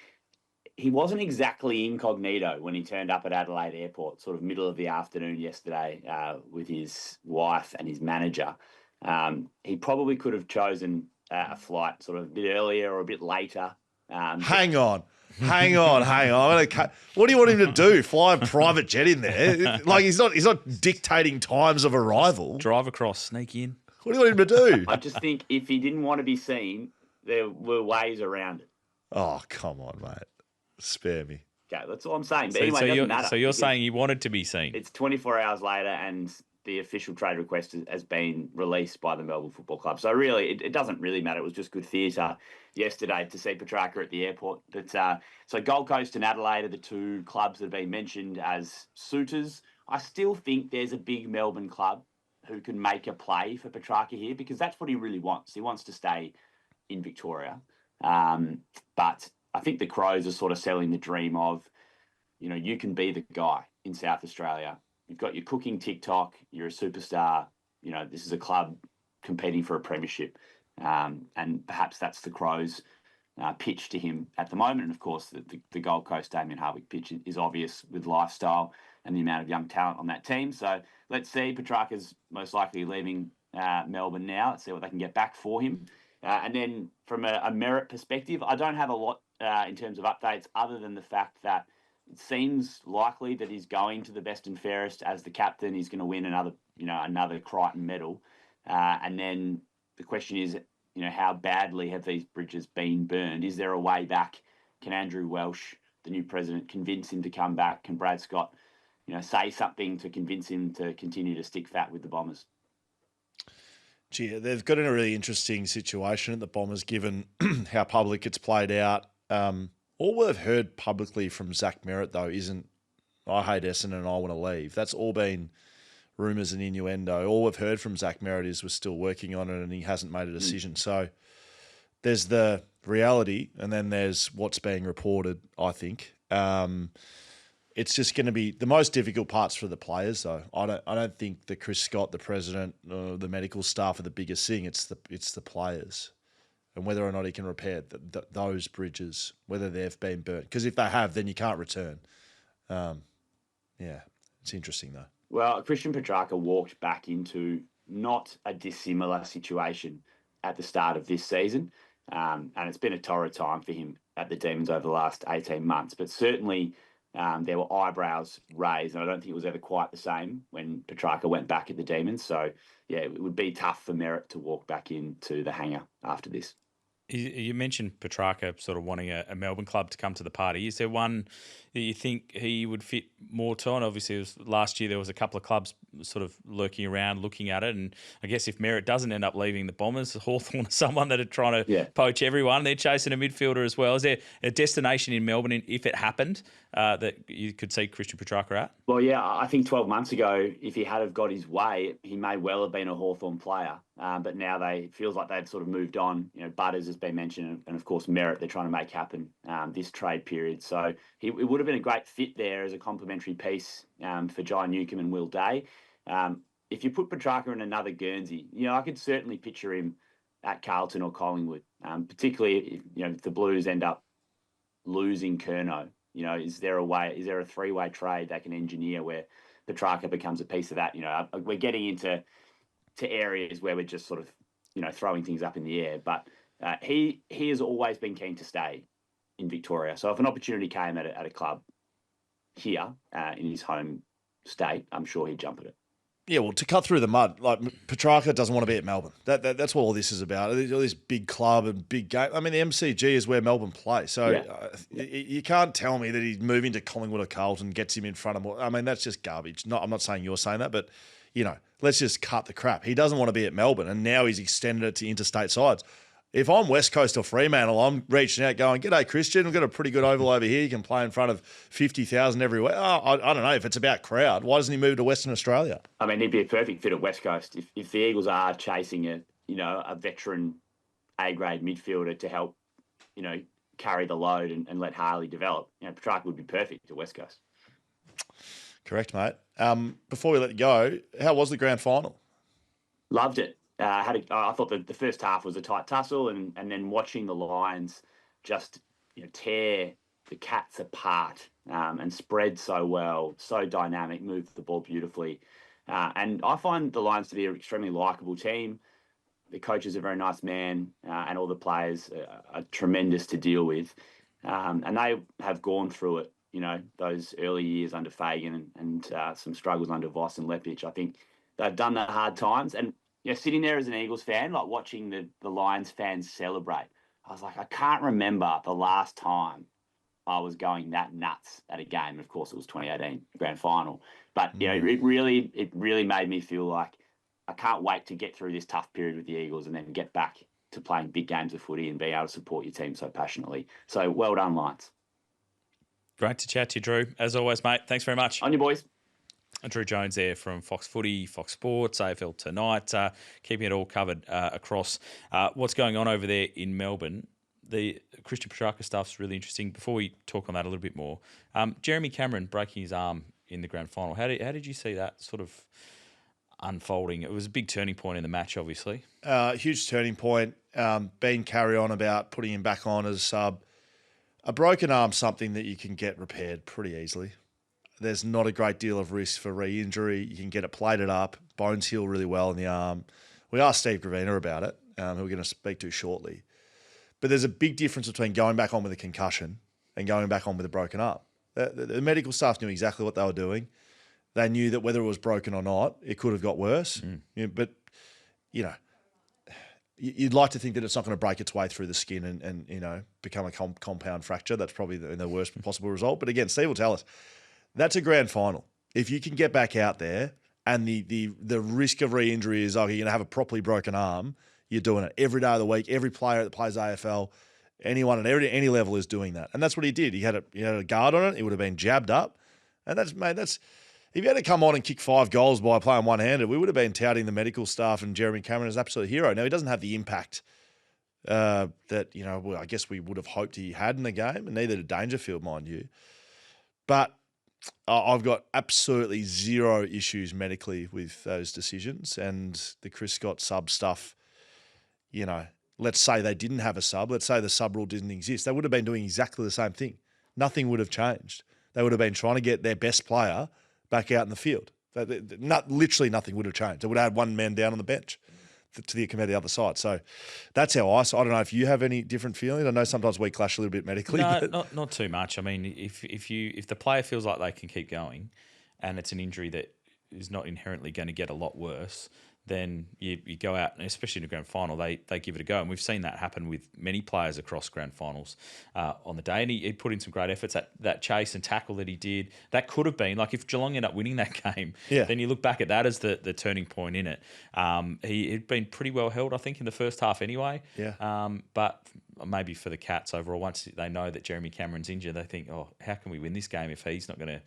he wasn't exactly incognito when he turned up at Adelaide Airport, sort of middle of the afternoon yesterday with his wife and his manager. He probably could have chosen a flight sort of a bit earlier or a bit later. Hang on. What do you want him to do? Fly a private jet in there? Like he's not dictating times of arrival. Drive across, sneak in. What do you want him to do? I just think if he didn't want to be seen, there were ways around it. Oh, come on, mate. Spare me. Okay, that's all I'm saying. But anyway, it doesn't matter. So you're saying he wanted to be seen? It's 24 hours later and the official trade request has been released by the Melbourne Football Club. So really, it doesn't really matter. It was just good theatre yesterday to see Petrarca at the airport. But so Gold Coast and Adelaide are the two clubs that have been mentioned as suitors. I still think there's a big Melbourne club who can make a play for Petrarca here because that's what he really wants. He wants to stay in Victoria. But I think the Crows are sort of selling the dream of, you can be the guy in South Australia. You've got your cooking TikTok. You're a superstar. This is a club competing for a premiership. And perhaps that's the Crows' pitch to him at the moment. And, of course, the Gold Coast Damien Hardwick pitch is obvious with lifestyle and the amount of young talent on that team. So let's see. Petrarca's most likely leaving Melbourne now. Let's see what they can get back for him. And then from a merit perspective, I don't have a lot in terms of updates other than the fact that it seems likely that he's going to the best and fairest as the captain. He's going to win another Crichton medal. And then the question is, how badly have these bridges been burned? Is there a way back? Can Andrew Welsh, the new president, convince him to come back? Can Brad Scott, say something to convince him to continue to stick fat with the Bombers? Gee, they've got in a really interesting situation at the Bombers, given how public it's played out. All we've heard publicly from Zach Merritt, though, isn't, I hate Essendon and I want to leave. That's all been rumours and innuendo. All we've heard from Zach Merritt is we're still working on it and he hasn't made a decision. So there's the reality and then there's what's being reported, I think. It's just going to be the most difficult parts for the players, though. I don't think that Chris Scott, the president, the medical staff are the biggest thing. It's the players, and whether or not he can repair those bridges, whether they've been burnt. Because if they have, then you can't return. It's interesting though. Well, Christian Petrarca walked back into not a dissimilar situation at the start of this season, and it's been a torrid time for him at the Demons over the last 18 months. But certainly. There were eyebrows raised, and I don't think it was ever quite the same when Petrarca went back at the Demons. So, it would be tough for Merritt to walk back into the hangar after this. You mentioned Petrarca sort of wanting a Melbourne club to come to the party. Is there one that you think he would fit more to? And obviously, last year there was a couple of clubs sort of lurking around looking at it. And I guess if Merritt doesn't end up leaving the Bombers, Hawthorn is someone that are trying to poach everyone. They're chasing a midfielder as well. Is there a destination in Melbourne, if it happened, that you could see Christian Petrarca at? Well, yeah, I think 12 months ago, if he had have got his way, he may well have been a Hawthorn player. But now it feels like they've sort of moved on. Butters has been mentioned, and of course Merritt they're trying to make happen this trade period. So it would have been a great fit there as a complementary piece for Jai Newcombe and Will Day. If you put Petrarca in another Guernsey, I could certainly picture him at Carlton or Collingwood, particularly if the Blues end up losing Curnow. Is there a three-way trade they can engineer where Petrarca becomes a piece of that? We're getting into areas where we're just sort of, throwing things up in the air. But he has always been keen to stay in Victoria. So if an opportunity came at a club here in his home state, I'm sure he'd jump at it. Yeah, well, to cut through the mud, like Petrarca doesn't want to be at Melbourne. That's what all this is about. All this big club and big game. I mean, the MCG is where Melbourne play. So you can't tell me that he's moving to Collingwood or Carlton gets him in front of more. I mean, that's just garbage. I'm not saying you're saying that, but, let's just cut the crap. He doesn't want to be at Melbourne, and now he's extended it to interstate sides. If I'm West Coast or Fremantle, I'm reaching out going, "G'day, Christian. We've got a pretty good oval over here. You can play in front of 50,000 everywhere." I don't know. If it's about crowd, why doesn't he move to Western Australia? I mean, he'd be a perfect fit at West Coast. If the Eagles are chasing a veteran A-grade midfielder to help, carry the load and let Harley develop, Petrarca would be perfect at West Coast. Correct, mate. Before we let you go, how was the grand final? Loved it. I thought the first half was a tight tussle, and then watching the Lions just tear the Cats apart and spread so well, so dynamic, moved the ball beautifully. And I find the Lions to be an extremely likeable team. The coach is a very nice man, and all the players are tremendous to deal with. And they have gone through it, those early years under Fagan and some struggles under Voss and Leppich. I think they've done the hard times. And sitting there as an Eagles fan, like watching the Lions fans celebrate, I was like, I can't remember the last time I was going that nuts at a game. Of course, it was 2018 grand final. But, it really made me feel like I can't wait to get through this tough period with the Eagles and then get back to playing big games of footy and being able to support your team so passionately. So well done, Lions. Great to chat to you, Drew. As always, mate, thanks very much. On you, boys. Drew Jones there from Fox Footy, Fox Sports, AFL Tonight, keeping it all covered across what's going on over there in Melbourne. The Christian Petrarca stuff's really interesting. Before we talk on that a little bit more, Jeremy Cameron breaking his arm in the grand final. How did you see that sort of unfolding? It was a big turning point in the match, obviously. Huge turning point. Been carry on about putting him back on as a sub. A broken arm's something that you can get repaired pretty easily. There's not a great deal of risk for re-injury. You can get it plated up. Bones heal really well in the arm. We asked Steve Gravina about it, who we're going to speak to shortly. But there's a big difference between going back on with a concussion and going back on with a broken arm. The medical staff knew exactly what they were doing. They knew that whether it was broken or not, it could have got worse. But, you'd like to think that it's not going to break its way through the skin and become a compound fracture. That's probably the worst possible result. But again, Steve will tell us, that's a grand final. If you can get back out there and the risk of re-injury is, you're going to have a properly broken arm, you're doing it every day of the week. Every player that plays AFL, anyone at any level is doing that. And that's what he did. He had a guard on it. It would have been jabbed up. And that's if you had to come on and kick 5 goals by playing one-handed, we would have been touting the medical staff and Jeremy Cameron as an absolute hero. Now, he doesn't have the impact that, I guess we would have hoped he had in the game, and neither did Dangerfield, mind you. But I've got absolutely zero issues medically with those decisions, and the Chris Scott sub stuff, let's say they didn't have a sub. Let's say the sub rule didn't exist. They would have been doing exactly the same thing. Nothing would have changed. They would have been trying to get their best player back out in the field. Literally nothing would have changed. They would have had one man down on the bench to the other side. So that's how I don't know if you have any different feelings. I know sometimes we clash a little bit medically. No, not too much. I mean, if the player feels like they can keep going and it's an injury that is not inherently going to get a lot worse, then you go out, and especially in the grand final, they give it a go. And we've seen that happen with many players across grand finals on the day. And he put in some great efforts. That chase and tackle that he did, that could have been, like if Geelong ended up winning that game, then you look back at that as the turning point in it. He'd been pretty well held, I think, in the first half anyway. But maybe for the Cats overall, once they know that Jeremy Cameron's injured, they think, how can we win this game if he's not going to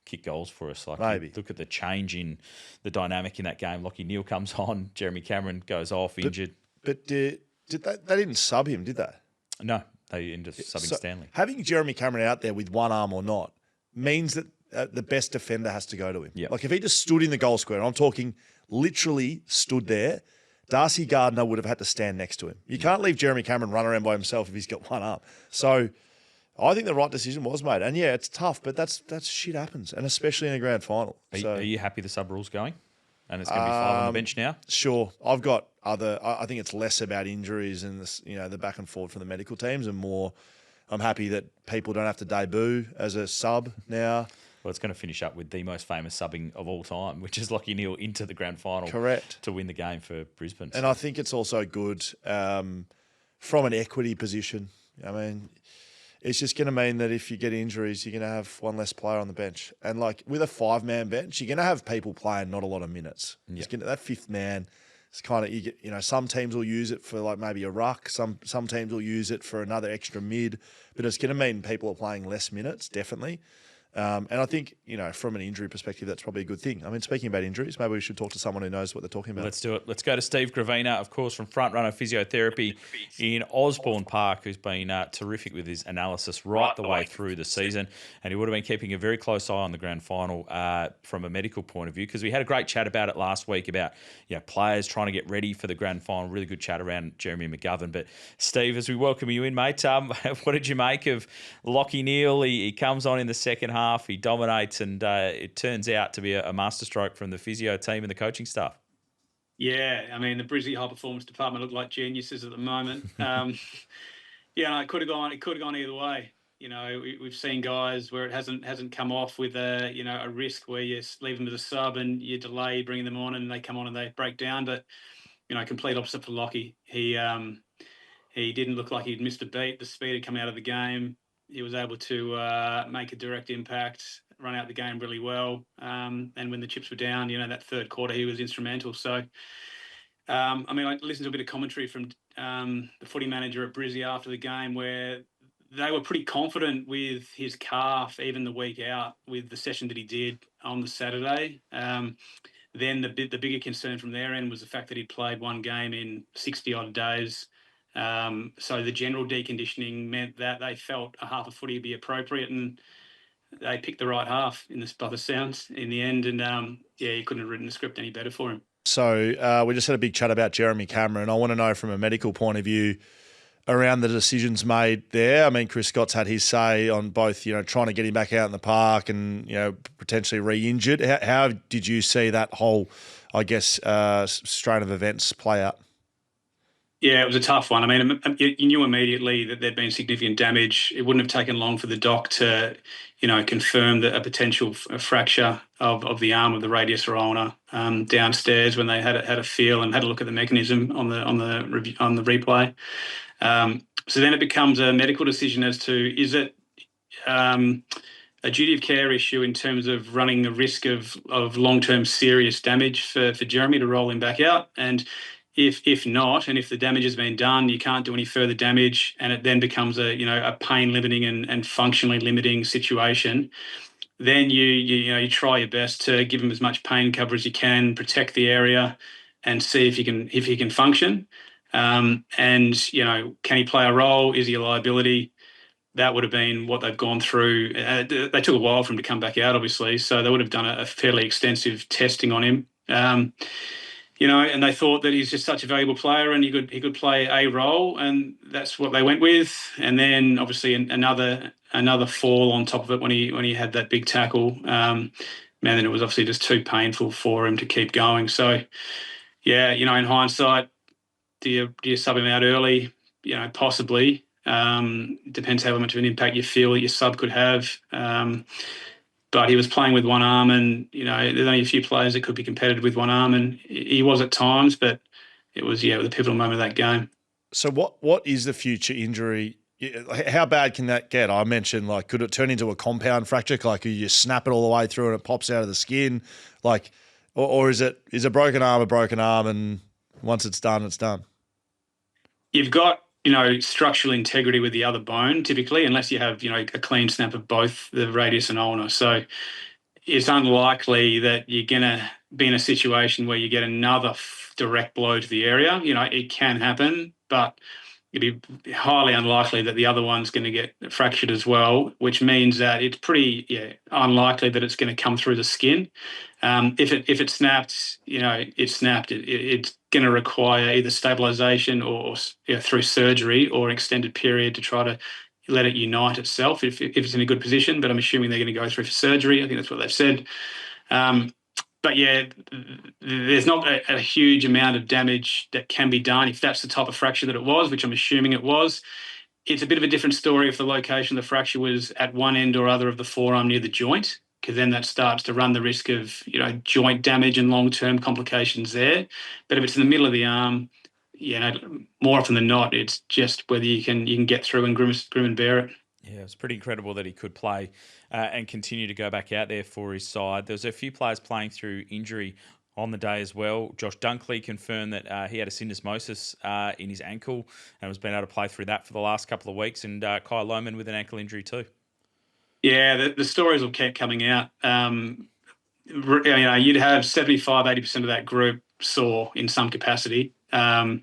kick goals for us? Maybe. Look at the change in the dynamic in that game. Lachie Neale comes on, Jeremy Cameron goes off injured. But did they didn't sub him, did they? No, they ended up subbing Stanley. Having Jeremy Cameron out there with one arm or not means that the best defender has to go to him. Yep. Like if he just stood in the goal square, I'm talking literally stood there, Darcy Gardner would have had to stand next to him. You can't leave Jeremy Cameron run around by himself if he's got one arm. So I think the right decision was made. And it's tough, but that's shit happens, and especially in a grand final. Are you happy the sub rule's going? And it's going to be 5 on the bench now? Sure. I've got I think it's less about injuries and this, the back and forth from the medical teams, and more I'm happy that people don't have to debut as a sub now. Well, it's going to finish up with the most famous subbing of all time, which is Lachie Neale into the grand final. Correct. To win the game for Brisbane. And I think it's also good from an equity position. I mean, it's just going to mean that if you get injuries, you're going to have one less player on the bench. And like with a 5-man bench, you're going to have people playing not a lot of minutes. Yep. That 5th man is kind of, some teams will use it for like maybe a ruck. Some teams will use it for another extra mid. But it's going to mean people are playing less minutes, definitely. And I think, from an injury perspective, that's probably a good thing. I mean, speaking about injuries, maybe we should talk to someone who knows what they're talking about. Let's do it. Let's go to Steve Gravina, of course, from Frontrunner Physiotherapy in Osborne Park, who's been terrific with his analysis right the way through the season. And he would have been keeping a very close eye on the grand final from a medical point of view, because we had a great chat about it last week about players trying to get ready for the grand final. Really good chat around Jeremy McGovern. But Steve, as we welcome you in, mate, what did you make of Lachie Neale? He comes on in the second half. He dominates, and it turns out to be a masterstroke from the physio team and the coaching staff. Yeah, I mean, the Brizzy high performance department look like geniuses at the moment. It could have gone either way. We've seen guys where it hasn't come off with a risk where you leave them with a sub and you delay bringing them on and they come on and they break down. But complete opposite for Lachie. He didn't look like he'd missed a beat. The speed had come out of the game. He was able to make a direct impact, run out the game really well. And when the chips were down, that third quarter, he was instrumental. So, I listened to a bit of commentary from the footy manager at Brizzy after the game, where they were pretty confident with his calf, even the week out, with the session that he did on the Saturday. Then the bigger concern from their end was the fact that he played one game in 60-odd days. So the general deconditioning meant that they felt a half a footy would be appropriate, and they picked the right half by the sounds in the end. And you couldn't have written the script any better for him. So we just had a big chat about Jeremy Cameron. I want to know from a medical point of view around the decisions made there. I mean, Chris Scott's had his say on both, trying to get him back out in the park and, potentially re-injured. How did you see that whole I guess, strain of events play out? Yeah, it was a tough one. I mean, you knew immediately that there'd been significant damage. It wouldn't have taken long for the doc to, confirm that a potential fracture of the arm of the radius or ulna downstairs when they had a feel and had a look at the mechanism on the replay. So then it becomes a medical decision as to, is it a duty of care issue in terms of running the risk of long-term serious damage for Jeremy to roll him back out, and if not, and if the damage has been done, you can't do any further damage, and it then becomes a pain limiting and functionally limiting situation. Then you try your best to give him as much pain cover as you can, protect the area, and see if he can function. And can he play a role? Is he a liability? That would have been what they've gone through. They took a while for him to come back out, obviously, so they would have done a fairly extensive testing on him. And they thought that he's just such a valuable player and he could play a role, and that's what they went with. And then obviously another fall on top of it when he had that big tackle. Then it was obviously just too painful for him to keep going. So, yeah, in hindsight, do you sub him out early? Possibly. Depends how much of an impact you feel that your sub could have. But he was playing with one arm, and there's only a few players that could be competitive with one arm, and he was at times, but it was the pivotal moment of that game. So what is the future injury? How bad can that get? I mentioned, could it turn into a compound fracture? Could you snap it all the way through and it pops out of the skin? Or is a broken arm, and once it's done, it's done? You've got structural integrity with the other bone, typically, unless you have, a clean snap of both the radius and ulna. So it's unlikely that you're going to be in a situation where you get another direct blow to the area. It can happen, but it'd be highly unlikely that the other one's going to get fractured as well, which means that it's pretty unlikely that it's going to come through the skin. If it snapped, it snapped. It's going to require either stabilisation or through surgery or an extended period to try to let it unite itself if it's in a good position. But I'm assuming they're going to go through for surgery. I think that's what they've said. But yeah, there's not a huge amount of damage that can be done if that's the type of fracture that it was, which I'm assuming it was. It's a bit of a different story if the location of the fracture was at one end or other of the forearm near the joint, because then that starts to run the risk of joint damage and long-term complications there. But if it's in the middle of the arm, more often than not, it's just whether you can get through and grim and bear it. Yeah, it's pretty incredible that he could play and continue to go back out there for his side. There was a few players playing through injury on the day as well. Josh Dunkley confirmed that he had a syndesmosis in his ankle and was being able to play through that for the last couple of weeks. And Kai Lohmann with an ankle injury too. Yeah, the stories will keep coming out. You'd have 75, 80% of that group sore in some capacity. Lohmann's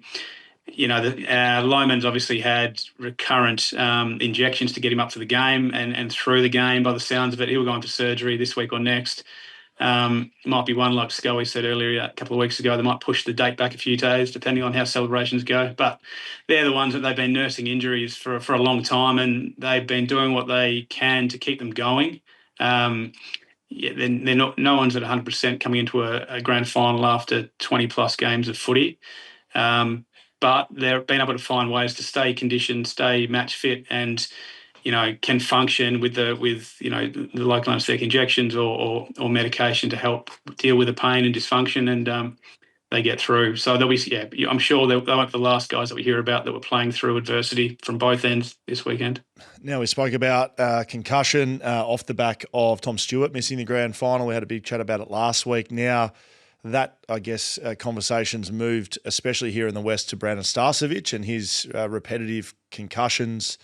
obviously had recurrent injections to get him up for the game and through the game by the sounds of it. He'll go in for surgery this week or next. Might be one, like Scully said earlier a couple of weeks ago, they might push the date back a few days depending on how celebrations go. But they're the ones that they've been nursing injuries for a long time, and they've been doing what they can to keep them going. They're not, no one's at 100% coming into a grand final after 20-plus games of footy. But they've been able to find ways to stay conditioned, stay match fit, and can function with the local anaesthetic injections or medication to help deal with the pain and dysfunction, and they get through. So there'll be, I'm sure they won't be the last guys that we hear about that were playing through adversity from both ends this weekend. Now, we spoke about concussion off the back of Tom Stewart missing the grand final. We had a big chat about it last week. Now, that, I guess, conversation's moved, especially here in the West, to Brandon Starcevich and his repetitive concussions.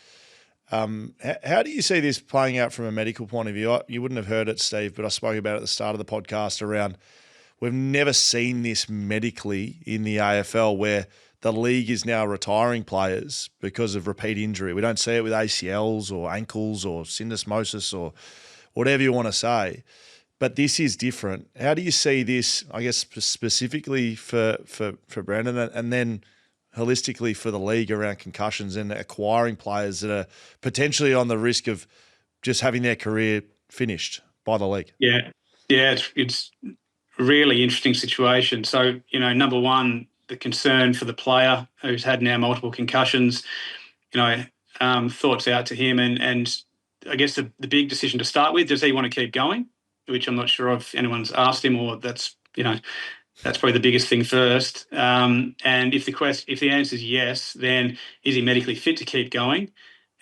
How do you see this playing out from a medical point of view? You wouldn't have heard it, Steve, but I spoke about it at the start of the podcast around we've never seen this medically in the AFL where the league is now retiring players because of repeat injury. We don't see it with ACLs or ankles or syndesmosis or whatever you want to say. But this is different. How do you see this, I guess, specifically for Brandon and then holistically for the league around concussions and acquiring players that are potentially on the risk of just having their career finished by the league? Yeah, it's really interesting situation. So, number one, the concern for the player who's had now multiple concussions, thoughts out to him. And I guess the big decision to start with, does he want to keep going? Which I'm not sure if anyone's asked him, or that's probably the biggest thing first. And if the answer is yes, then is he medically fit to keep going?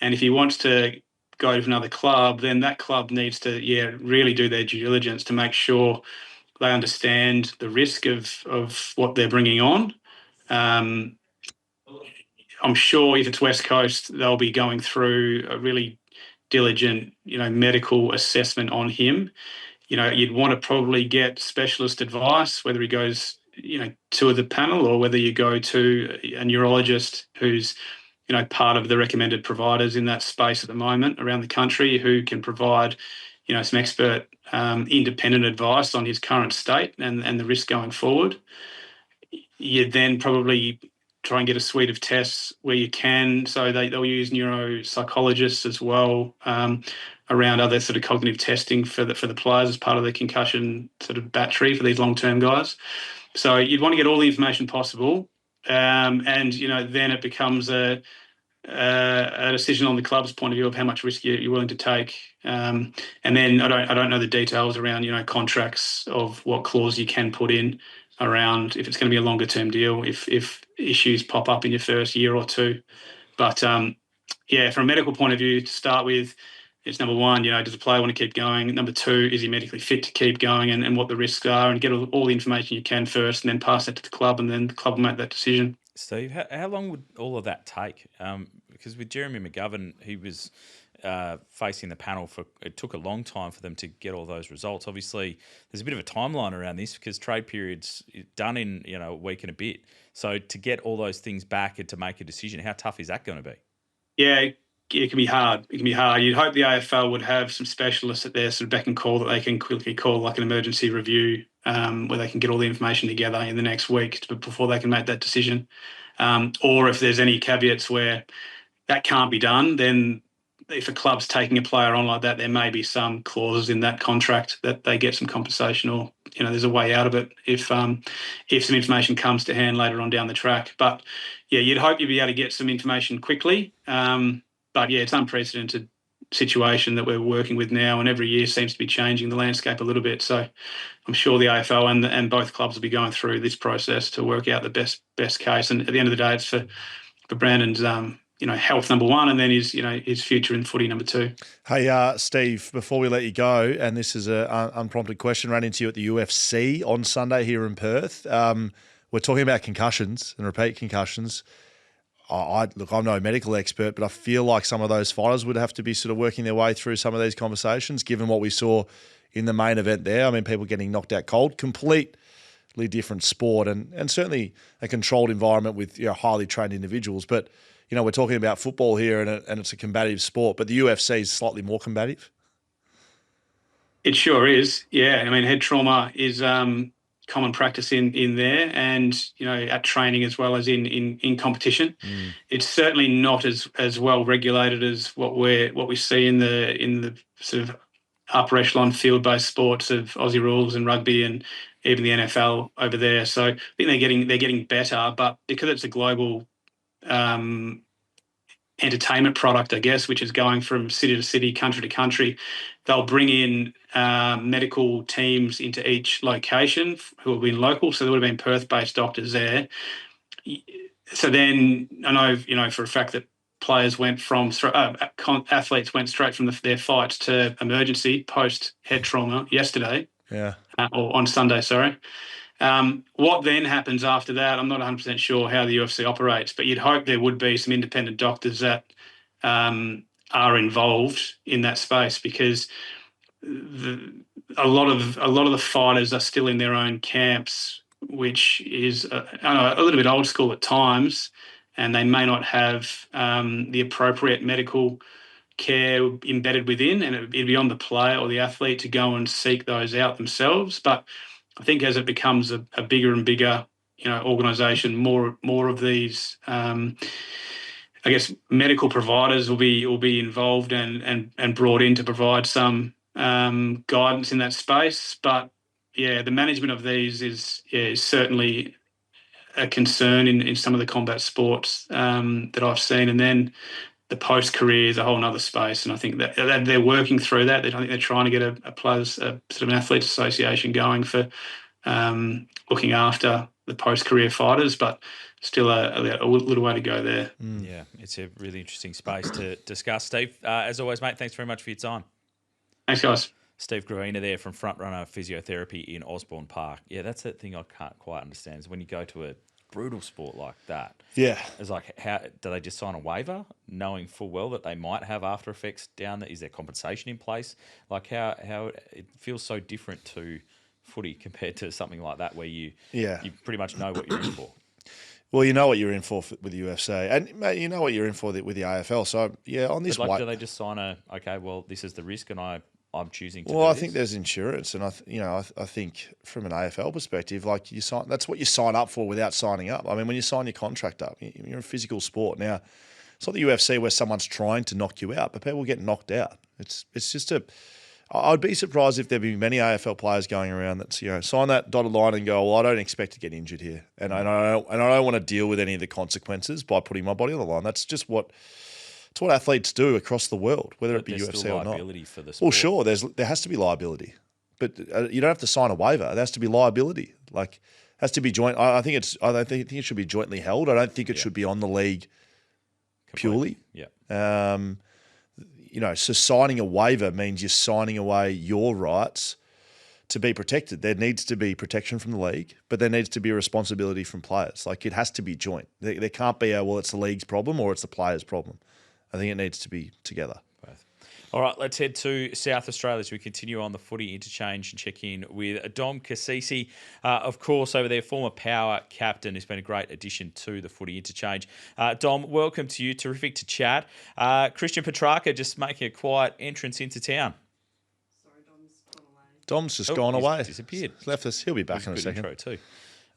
And if he wants to go to another club, then that club needs to really do their due diligence to make sure they understand the risk of what they're bringing on. I'm sure if it's West Coast, they'll be going through a really diligent, medical assessment on him. You'd want to probably get specialist advice, whether he goes, to the panel, or whether you go to a neurologist who's, part of the recommended providers in that space at the moment around the country, who can provide, some expert independent advice on his current state and the risk going forward. You'd then probably try and get a suite of tests where you can. So they'll use neuropsychologists as well around other sort of cognitive testing for the players as part of the concussion sort of battery for these long-term guys. So you'd want to get all the information possible, and then it becomes a decision on the club's point of view of how much risk you're willing to take. And then I don't know the details around from what clause you can put in around if it's going to be a longer term deal, if issues pop up in your first year or two. But from a medical point of view, to start with, it's number one, does the player want to keep going? Number two, is he medically fit to keep going, and what the risks are, and get all the information you can first, and then pass that to the club, and then the club will make that decision. Steve, how long would all of that take? Because with Jeremy McGovern, he was facing the panel it took a long time for them to get all those results. Obviously, there's a bit of a timeline around this because trade period's done in a week and a bit. So to get all those things back and to make a decision, how tough is that going to be? Yeah, it can be hard. It can be hard. You'd hope the AFL would have some specialists at their sort of beck and call that they can quickly call, like an emergency review, where they can get all the information together in the next week before they can make that decision. Or if there's any caveats where that can't be done, then if a club's taking a player on like that, there may be some clauses in that contract that they get some compensation, or there's a way out of it if some information comes to hand later on down the track. But you'd hope you'd be able to get some information quickly. But it's unprecedented situation that we're working with now, and every year seems to be changing the landscape a little bit. So I'm sure the AFL and both clubs will be going through this process to work out the best case. And at the end of the day, it's for Brandon's health number one, and then his future in footy number two. Hey, Steve, before we let you go, and this is an unprompted question, ran into you at the UFC on Sunday here in Perth. We're talking about concussions and repeat concussions. Look, I'm no medical expert, but I feel like some of those fighters would have to be sort of working their way through some of these conversations, given what we saw in the main event there. I mean, people getting knocked out cold, completely different sport, and certainly a controlled environment with highly trained individuals. But we're talking about football here, and it's a combative sport, but the UFC is slightly more combative. It sure is, yeah. I mean, head trauma is common practice in there, and at training as well as in competition. It's certainly not as well regulated as what we see in the sort of upper echelon field based sports of Aussie rules and rugby and even the NFL over there. So I think they're getting better, but because it's a global entertainment product, I guess, which is going from city to city, country to country, they'll bring in medical teams into each location who have been local. So there would have been Perth-based doctors there. So then I know, for a fact that players athletes went straight from their fights to emergency post head trauma yesterday. Yeah. Or on Sunday, sorry. What then happens after that, I'm not 100% sure how the UFC operates, but you'd hope there would be some independent doctors that are involved in that space, because a lot of the fighters are still in their own camps, which is a little bit old school at times, and they may not have the appropriate medical care embedded within, and it'd be on the player or the athlete to go and seek those out themselves. But I think as it becomes a bigger and bigger, organisation, more of these, I guess, medical providers will be involved and brought in to provide some guidance in that space. But the management of these is certainly a concern in some of the combat sports that I've seen. And then the post-career is a whole other space. And I think that they're working through that. I think they're trying to get a sort of an athletes association going for looking after the post-career fighters, but still a little way to go there. Yeah, it's a really interesting space to discuss. Steve, as always, mate, thanks very much for your time. Thanks, guys. Steve Gravina there from Frontrunner Physiotherapy in Osborne Park. Yeah, that's the thing I can't quite understand is when you go to a brutal sport like that. Yeah. It's like, how do they just sign a waiver knowing full well that they might have after effects down there? Is there compensation in place? Like how it feels so different to footy compared to something like that where you pretty much know what you're in for. Well, you know what you're in for with the UFC, and mate, you know what you're in for with the AFL. So yeah, on this, do they just sign this is the risk, and I'm choosing to. Well, I think there's insurance, and I think from an AFL perspective, like that's what you sign up for without signing up. I mean, when you sign your contract up, you're a physical sport. Now, it's not the UFC where someone's trying to knock you out, but people get knocked out. It's just I'd be surprised if there'd be many AFL players going around that sign that dotted line and go, well, I don't expect to get injured here, and I don't want to deal with any of the consequences by putting my body on the line. That's just it's what athletes do across the world, whether it be UFC or not. Liability for the sport. Well, sure, there has to be liability, but you don't have to sign a waiver. There has to be liability. Like, it has to be joint. I think it should be jointly held. I don't think it should be on the league purely. Yeah. So signing a waiver means you're signing away your rights to be protected. There needs to be protection from the league, but there needs to be a responsibility from players. Like, it has to be joint. There can't be it's the league's problem or it's the player's problem. I think it needs to be together. Both. All right, let's head to South Australia as we continue on the Footy Interchange and check in with Dom Cassisi, of course, over there, former Power captain, who's been a great addition to the Footy Interchange. Dom, welcome to you. Terrific to chat. Christian Petrarca just making a quiet entrance into town. Sorry, Dom's gone away. Dom's just gone away. Disappeared. He's left us. He'll be back in a second. Intro too.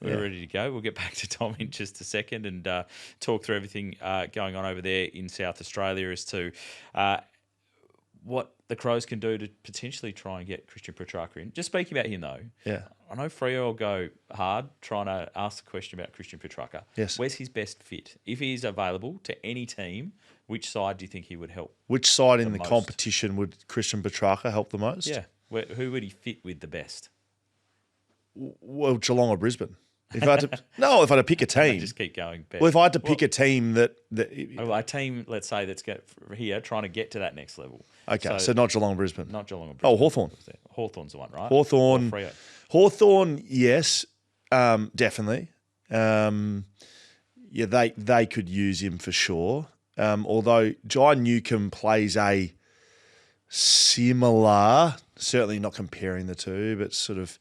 We're ready to go. We'll get back to Tom in just a second and talk through everything going on over there in South Australia as to what the Crows can do to potentially try and get Christian Petrarca in. Just speaking about him, though, I know Freo will go hard trying to ask the question about Christian Petrarca. Yes. Where's his best fit? If he is available to any team, which side do you think he would help? Which side in the competition would Christian Petrarca help the most? Yeah. Who would he fit with the best? Well, Geelong or Brisbane. If I had to pick a team, just keep going. Well, if I had to pick a team a team, let's say that's here trying to get to that next level. Okay, so not Geelong, Brisbane. Not Geelong or Brisbane. Oh, Hawthorn. Hawthorn's the one, right? Hawthorn, yes, definitely. They could use him for sure. Although Jai Newcomb plays a similar, certainly not comparing the two, but sort of.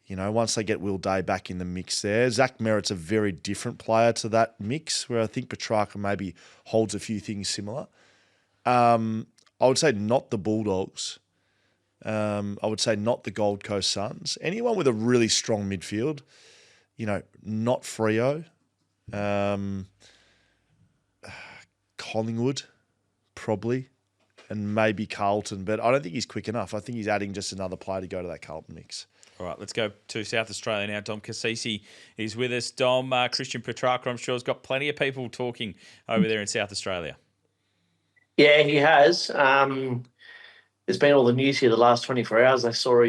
Once they get Will Day back in the mix there, Zach Merritt's a very different player to that mix, where I think Petrarca maybe holds a few things similar. I would say not the Bulldogs. I would say not the Gold Coast Suns. Anyone with a really strong midfield, not Freo. Collingwood, probably, and maybe Carlton, but I don't think he's quick enough. I think he's adding just another player to go to that Carlton mix. All right, let's go to South Australia now. Dom Cassisi is with us. Dom, Christian Petrarca, I'm sure, has got plenty of people talking over there in South Australia. Yeah, he has. There's been all the news here the last 24 hours. I saw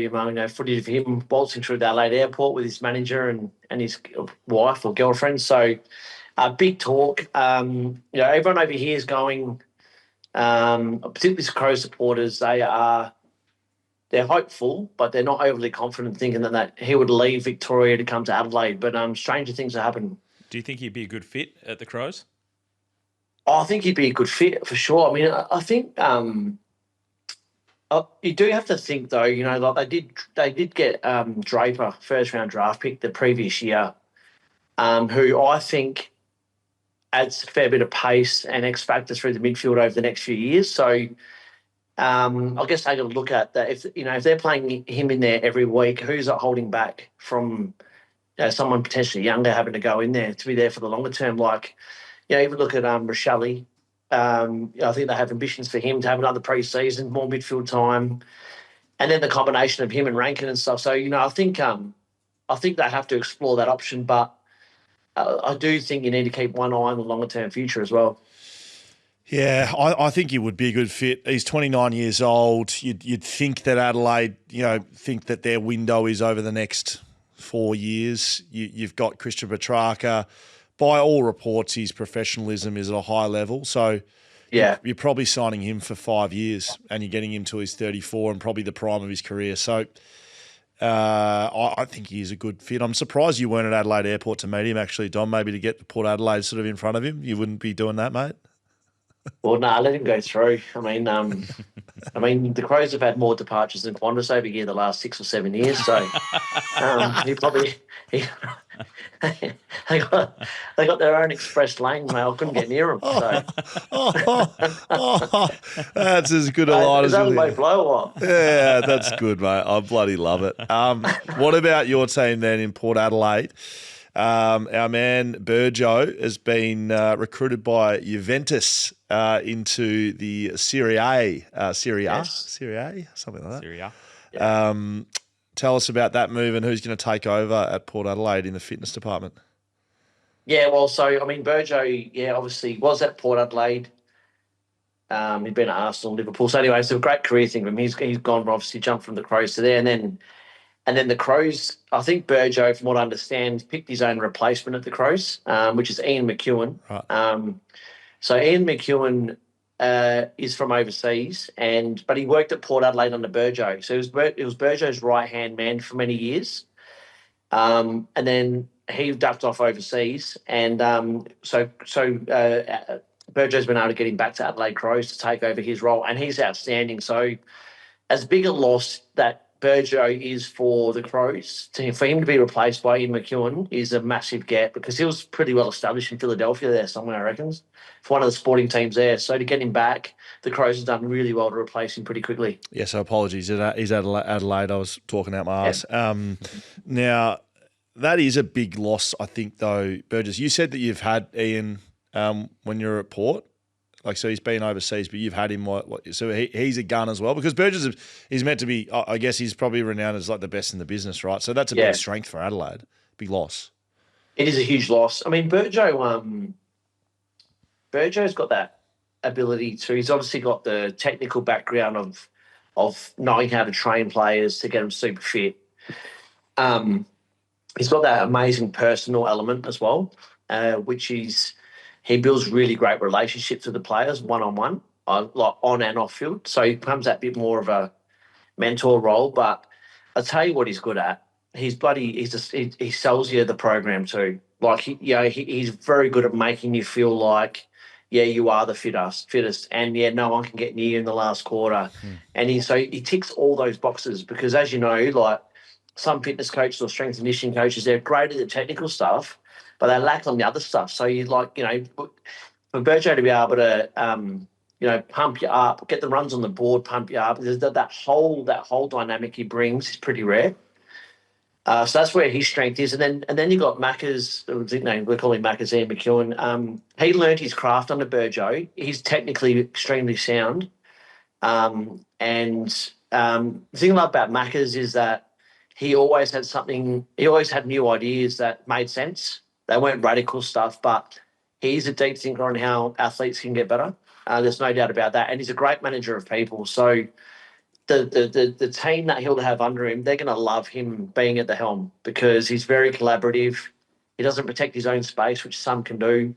footage of him waltzing through the Adelaide airport with his manager and his wife or girlfriend. So big talk. Everyone over here is going, particularly the Crow supporters, they're hopeful, but they're not overly confident, thinking that he would leave Victoria to come to Adelaide. But stranger things are happening. Do you think he'd be a good fit at the Crows? I think he'd be a good fit for sure. I mean, I think you do have to think though. Like they did get Draper, first round draft pick the previous year, who I think adds a fair bit of pace and X factor through the midfield over the next few years. So. I guess they got to look at that. If they're playing him in there every week, who's it holding back from someone potentially younger having to go in there to be there for the longer term? Like, even look at Reilly. I think they have ambitions for him to have another pre-season, more midfield time. and then the combination of him and Rankin and stuff. So, I think they have to explore that option, but I do think you need to keep one eye on the longer-term future as well. Yeah, I think he would be a good fit. He's 29 years old. You'd think that Adelaide, think that their window is over the next 4 years. You've got Christian Petrarca. By all reports, his professionalism is at a high level. So yeah, you're probably signing him for 5 years and you're getting him till he's 34 and probably the prime of his career. So I think he is a good fit. I'm surprised you weren't at Adelaide Airport to meet him, actually, Dom, maybe to get the Port Adelaide sort of in front of him. You wouldn't be doing that, mate? Well, no, let him go through. I mean, the Crows have had more departures than Qantas over here the last 6 or 7 years. So they got their own express lane, mate. I couldn't get near them. So. That's as good a line as that low blow up. Yeah, that's good, mate. I bloody love it. What about your team then in Port Adelaide? Our man Burjo has been recruited by Juventus into the Serie A, something like that. Serie A. Yeah. Tell us about that move and who's going to take over at Port Adelaide in the fitness department. Yeah, well, Burjo, obviously was at Port Adelaide. He'd been at Arsenal, Liverpool. So anyway, it's a great career thing for him. He's gone, obviously jumped from the Crows to there, and then the Crows, I think Burjo, from what I understand, picked his own replacement at the Crows, which is Ian McEwen. Right. So Ian McEwen is from overseas, but he worked at Port Adelaide under Burjo. So it was Burjo's right-hand man for many years. And then he ducked off overseas. And so Burjo's been able to get him back to Adelaide Crows to take over his role, and he's outstanding. So as big a loss that Burjo is for the Crows, for him to be replaced by Ian McEwen is a massive gap, because he was pretty well established in Philadelphia there somewhere, I reckon, for one of the sporting teams there. So to get him back, the Crows have done really well to replace him pretty quickly. Yeah, so apologies. He's at Adelaide. I was talking out my ass. Now, that is a big loss, I think, though, Burgess. You said that you've had Ian when you were at Port. So he's been overseas, but you've had him. So he's a gun as well, because Burgess is meant to be. I guess he's probably renowned as like the best in the business, right? So that's a big strength for Adelaide. Big loss. It is a huge loss. I mean, Burjo's got that ability to. He's obviously got the technical background of knowing how to train players to get them super fit. He's got that amazing personal element as well, which is. He builds really great relationships with the players one-on-one, like on and off field. So he becomes that bit more of a mentor role. But I'll tell you what he's good at. He sells you the program too. Like he's very good at making you feel like, you are the fittest, and no one can get near you in the last quarter. And he ticks all those boxes, because as you know, like some fitness coaches or strength and conditioning coaches, they're great at the technical stuff, but they lack on the other stuff. So for Burjo to be able to, pump you up, get the runs on the board, pump you up, that whole dynamic he brings is pretty rare. So that's where his strength is. And then you've got Macca's, we're calling Macca's Ian McEwen. He learned his craft under Burjo. He's technically extremely sound. The thing I love about Macca's is that he always had new ideas that made sense. They weren't radical stuff, but he's a deep thinker on how athletes can get better. There's no doubt about that. And he's a great manager of people. So the team that he'll have under him, they're going to love him being at the helm, because he's very collaborative. He doesn't protect his own space, which some can do.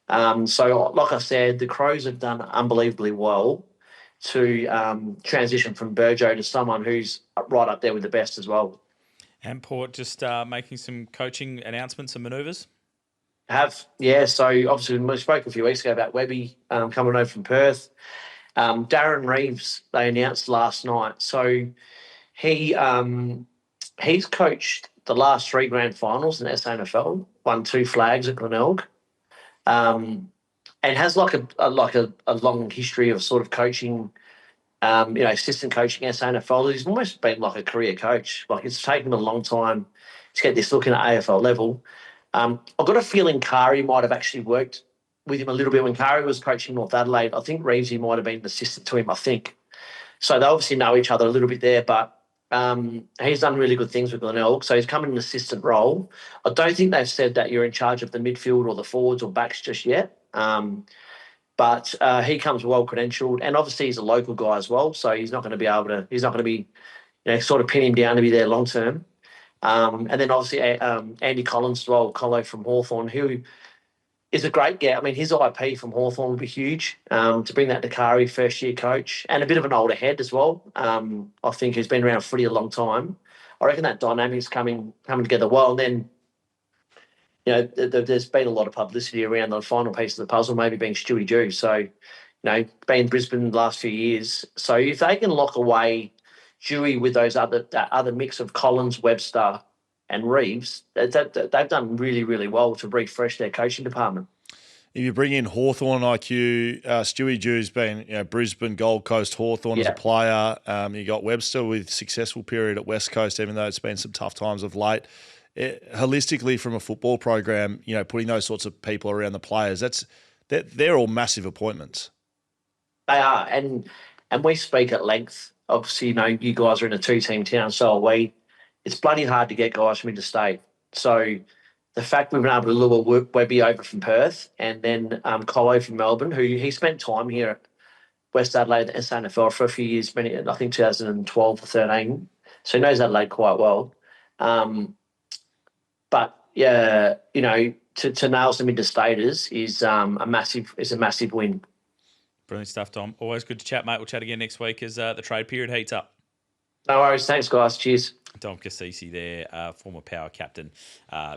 So like I said, the Crows have done unbelievably well to transition from Burjo to someone who's right up there with the best as well. And Port just making some coaching announcements and manoeuvres? So obviously we spoke a few weeks ago about Webby coming over from Perth. Darren Reeves, they announced last night. So he's coached the last 3 grand finals in SANFL, won 2 flags at Glenelg, and has like a long history of sort of coaching, assistant coaching SANFL. He's almost been like a career coach. Like, it's taken him a long time to get this looking at AFL level. I've got a feeling Kari might have actually worked with him a little bit when Kari was coaching North Adelaide. I think Reevesy might have been an assistant to him, I think. So they obviously know each other a little bit there, but he's done really good things with Glenelg. So he's come in an assistant role. I don't think they've said that you're in charge of the midfield or the forwards or backs just yet. But he comes well credentialed, and obviously he's a local guy as well. So he's not going to be sort of pin him down to be there long term. And then obviously Andy Collins as well, Colo from Hawthorn, who is a great get. I mean, his IP from Hawthorn will be huge. To bring that to Kari, first-year coach, and a bit of an older head as well. I think he's been around footy a long time. I reckon that dynamic's coming together well. And then, there's been a lot of publicity around the final piece of the puzzle, maybe being Stewie Dew. So, been in Brisbane the last few years. So if they can lock away Dewey with that other mix of Collins, Webster, and Reeves, they've done really, really well to refresh their coaching department. If you bring in Hawthorn IQ, Stewie Dew's been Brisbane, Gold Coast, Hawthorn as a player. You got Webster with successful period at West Coast, even though it's been some tough times of late. Holistically, from a football program, putting those sorts of people around the players, they're all massive appointments. They are, and we speak at length. Obviously, you guys are in a two-team town, so are we. It's bloody hard to get guys from interstate. So the fact we've been able to lure Webby over from Perth, and then Colo from Melbourne, who he spent time here at West Adelaide and SANFL for a few years, I think 2012 or 13, so he knows Adelaide quite well. But yeah, to nail some interstaters is a massive win. Brilliant stuff, Tom. Always good to chat, mate. We'll chat again next week as the trade period heats up. No worries. Thanks, guys. Cheers. Tom Cassisi there, former power captain.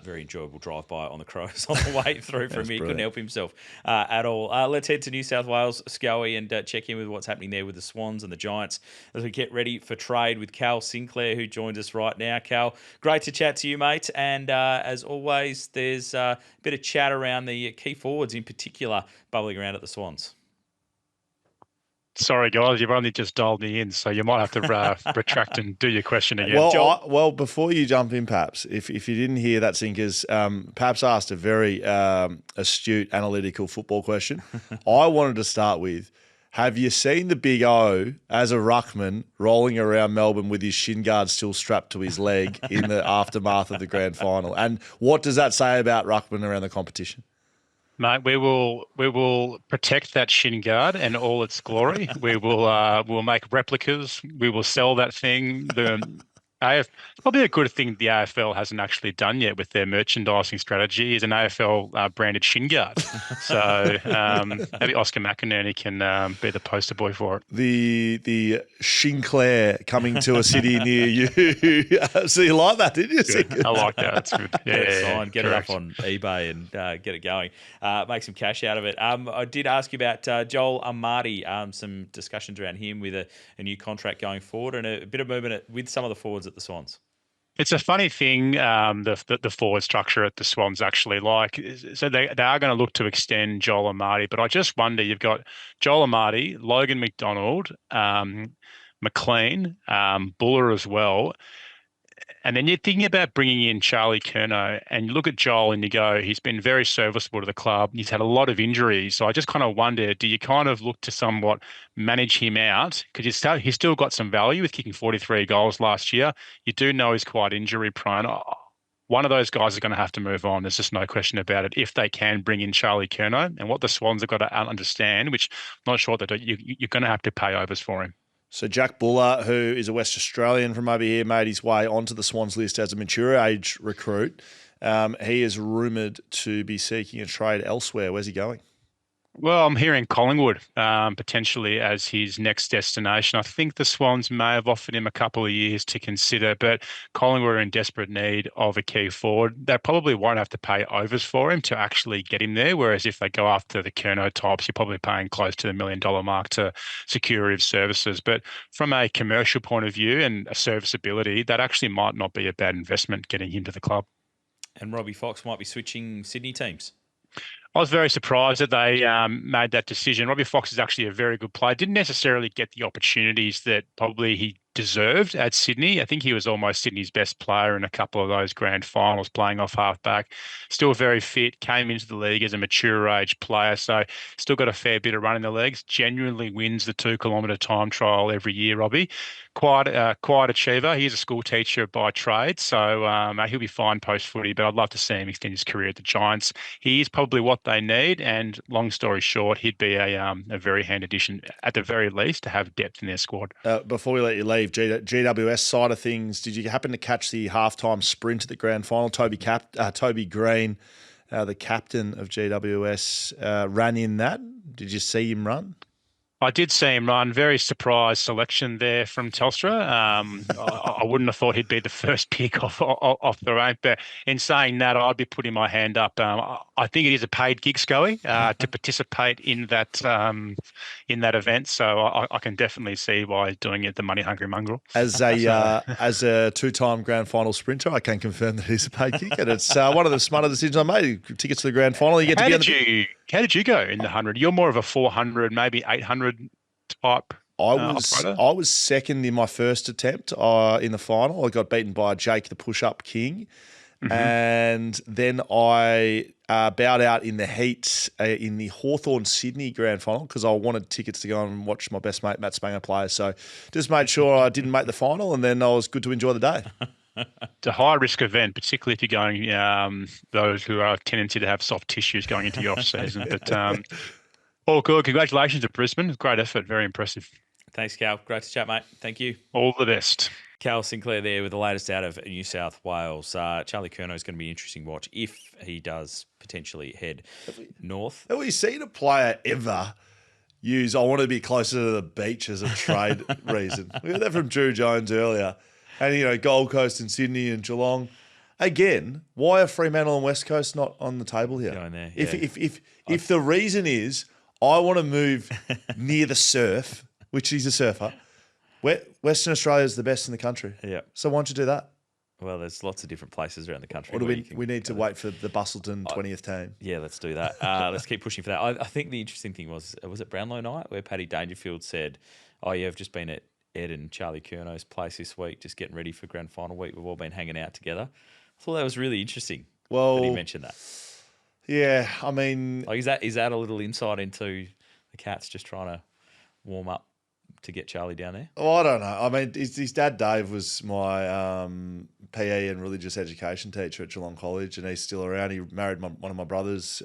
Very enjoyable drive-by on the Crows on the way through from here. Couldn't help himself at all. Let's head to New South Wales, Scully, and check in with what's happening there with the Swans and the Giants as we get ready for trade with Cal Sinclair, who joins us right now. Cal, great to chat to you, mate. And as always, there's a bit of chat around the key forwards in particular bubbling around at the Swans. Sorry, guys, you've only just dialed me in, so you might have to retract and do your question again. Well, before you jump in, Paps, if you didn't hear that, Sinkers, Paps asked a very astute, analytical football question. I wanted to start with, have you seen the Big O as a ruckman rolling around Melbourne with his shin guard still strapped to his leg in the aftermath of the grand final? And what does that say about ruckman around the competition? Mate, we will protect that shin guard and all its glory. We'll make replicas. We will sell that thing. Probably a good thing the AFL hasn't actually done yet with their merchandising strategy is an AFL branded shin guard. So maybe Oscar McInerney can be the poster boy for it. The Sinclair coming to a city near you. So you like that, didn't you? Good. I like that. That's good. Yeah, get it up on eBay and get it going. Make some cash out of it. I did ask you about Joel Amati. Some discussions around him with a new contract going forward and a bit of movement with some of the forwards at the Swans. It's a funny thing, the forward structure at the Swans actually like. So they are going to look to extend Joel Amati, but I just wonder, you've got Joel Amati, Logan McDonald, McLean, Buller as well. And then you're thinking about bringing in Charlie Curnow, and you look at Joel and you go, he's been very serviceable to the club. He's had a lot of injuries. So I just kind of wonder, do you kind of look to somewhat manage him out? Because he's still got some value with kicking 43 goals last year. You do know he's quite injury prone. One of those guys is going to have to move on. There's just no question about it. If they can bring in Charlie Curnow, and what the Swans have got to understand, which I'm not sure that you're going to have to pay overs for him. So Jack Buller, who is a West Australian from over here, made his way onto the Swans list as a mature age recruit. He is rumoured to be seeking a trade elsewhere. Where's he going? Well, I'm hearing Collingwood potentially as his next destination. I think the Swans may have offered him a couple of years to consider, but Collingwood are in desperate need of a key forward. They probably won't have to pay overs for him to actually get him there, whereas if they go after the Curnow types, you're probably paying close to the $1 million mark to security of services. But from a commercial point of view and a serviceability, that actually might not be a bad investment getting him to the club. And Robbie Fox might be switching Sydney teams. I was very surprised that they made that decision. Robbie Fox is actually a very good player. Didn't necessarily get the opportunities that probably he deserved at Sydney. I think he was almost Sydney's best player in a couple of those grand finals, playing off halfback. Still very fit, came into the league as a mature age player, so still got a fair bit of run in the legs. Genuinely wins the 2-kilometre time trial every year, Robbie. Quite achiever. He's a school teacher by trade, so he'll be fine post-footy, but I'd love to see him extend his career at the Giants. He is probably what they need, and long story short, he'd be a very hand addition, at the very least, to have depth in their squad. Before we let you leave, GWS side of things, did you happen to catch the halftime sprint at the grand final? Toby Green, the captain of GWS, ran in that. Did you see him run? I did see him run. Very surprised selection there from Telstra. I wouldn't have thought he'd be the first pick off the rank. But in saying that, I'd be putting my hand up. I think it is a paid gig, Scully, to participate in that event. So I can definitely see why he's doing it. The money hungry mongrel. As a two-time grand final sprinter, I can confirm that he's a paid gig, and it's one of the smarter decisions I made. Tickets to the grand final. You get to be How did you go in the 100? You're more of a 400, maybe 800 type. I was second in my first attempt in the final. I got beaten by Jake, the push-up king. Mm-hmm. And then I bowed out in the heats in the Hawthorn Sydney grand final because I wanted tickets to go and watch my best mate, Matt Spanger, play. So just made sure I didn't make the final, and then I was good to enjoy the day. It's a high-risk event, particularly if you're going those who are tendency to have soft tissues going into the off-season. But all good. Congratulations to Brisbane. Great effort. Very impressive. Thanks, Cal. Great to chat, mate. Thank you. All the best. Cal Sinclair there with the latest out of New South Wales. Charlie Curnow is going to be an interesting watch if he does potentially head north. Have we seen a player ever use, I want to be closer to the beach as a trade reason? We heard that from Drew Jones earlier. And, Gold Coast and Sydney and Geelong. Again, why are Fremantle and West Coast not on the table here? Going there, yeah. If the reason is I want to move near the surf, which he's a surfer, Western Australia is the best in the country. Yeah. So why don't you do that? Well, there's lots of different places around the country. Or do we need to wait for the Bustleton 20th team? Yeah, let's do that. Let's keep pushing for that. I think the interesting thing was it Brownlow night where Paddy Dangerfield said, "Oh, yeah, I've just been at Ed and Charlie Curnow's place this week, just getting ready for grand final week. We've all been hanging out together." I thought that was really interesting. Well, that he mentioned that. Yeah, I mean, like, is that a little insight into the Cats just trying to warm up to get Charlie down there? Oh, I don't know. I mean, his dad Dave was my PE and religious education teacher at Geelong College, and he's still around. He married one of my brothers,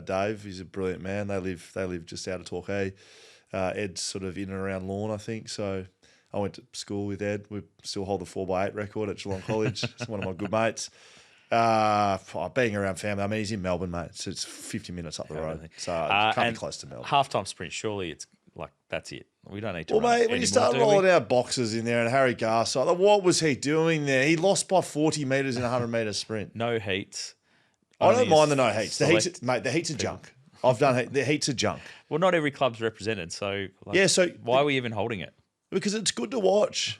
Dave. He's a brilliant man. They live just out of Torquay. Ed's sort of in and around Lorne, I think. So I went to school with Ed. We still hold the 4x8 record at Geelong College. He's one of my good mates. Being around family, I mean, he's in Melbourne, mate. So it's 50 minutes up the road. So it can't be close to Melbourne. Halftime sprint, surely it's like, that's it. We don't need to Well, mate, when you start rolling out boxes in there and Harry Garside, what was he doing there? He lost by 40 metres in a 100-metre sprint. No heats. I don't mind the no heats. The heats are junk. I've done the heats are junk. Well, not every club's represented, so why are we even holding it? Because it's good to watch.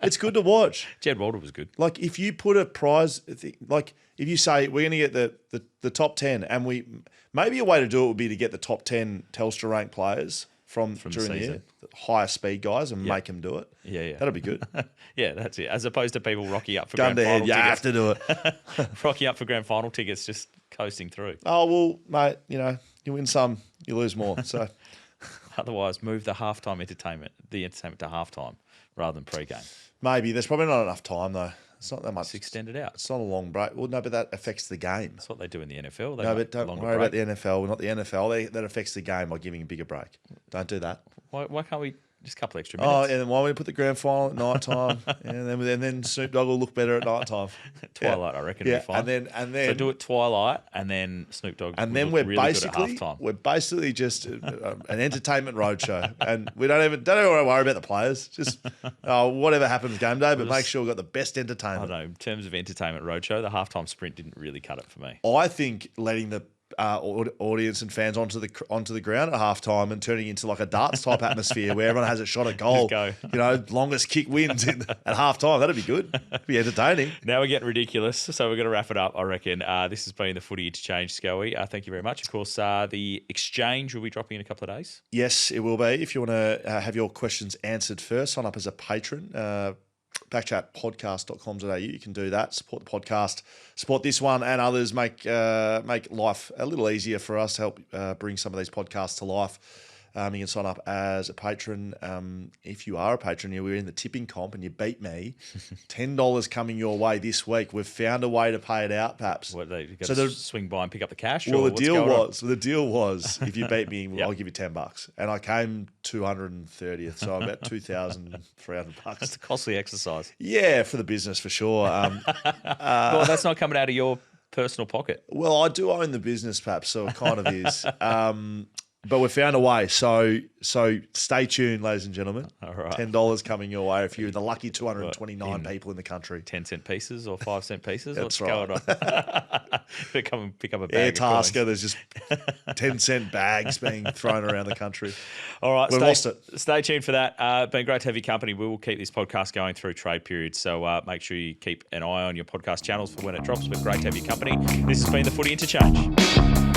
It's good to watch. Jed Walter was good. Like, if you put a prize, like if you say we're going to get the top 10, and maybe a way to do it would be to get the top 10 Telstra ranked players from during the year, the higher speed guys, and make them do it. Yeah. That'd be good. Yeah, that's it. As opposed to people rocking up for grand final tickets. You have to do it. Rocking up for grand final tickets, just coasting through. Oh, well, mate, you win some, you lose more. So otherwise, move the entertainment to halftime rather than pre-game. Maybe. There's probably not enough time, though. It's not that much. It's extended out. It's not a long break. Well, no, but that affects the game. That's what they do in the NFL. No, but don't worry about the NFL. We're not the NFL. That affects the game by giving a bigger break. Don't do that. Why can't we just a couple extra minutes? Oh, and then why don't we put the grand final at night time? and then Snoop Dogg will look better at night time. Twilight, I reckon, would be fine. And then so do it twilight, and then Snoop Dogg. And then we're basically just an entertainment roadshow, and we don't even worry about the players. Just whatever happens game day, but make sure we've got the best entertainment. I don't know. In terms of entertainment roadshow, the halftime sprint didn't really cut it for me. I think letting the audience and fans onto the ground at halftime and turning into like a darts type atmosphere where everyone has a shot at goal. Just go. You know, longest kick wins at halftime. That'd be good. It'd be entertaining. Now we're getting ridiculous, so we're going to wrap it up, I reckon. This has been the Footy Interchange, Scully. Thank you very much. Of course, the exchange will be dropping in a couple of days. Yes, it will be. If you want to have your questions answered first, sign up as a patron. BackChatPodcast.com.au. You can do that. Support the podcast. Support this one and others. Make life a little easier for us. Help bring some of these podcasts to life. You can sign up as a patron. If you are a patron, we're in the tipping comp and you beat me. $10 coming your way this week. We've found a way to pay it out, Paps. What, you got to swing by and pick up the cash? Well, or the deal was, if you beat me, Yep. I'll give you $10. And I came 230th, so I'm about $2,300. That's a costly exercise. Yeah, for the business for sure. Well, that's not coming out of your personal pocket. Well, I do own the business, Paps, so it kind of is. But we found a way. So stay tuned, ladies and gentlemen. All right. $10 coming your way if you're the lucky 229 people in the country. 10-cent pieces or 5-cent pieces? That's What's going on? Come and pick up a bag Air of Tasker, there's just 10-cent bags being thrown around the country. All right. We've lost it. Stay tuned for that. Been great to have your company. We will keep this podcast going through trade periods, so make sure you keep an eye on your podcast channels for when it drops. But great to have your company. This has been the Footy Interchange.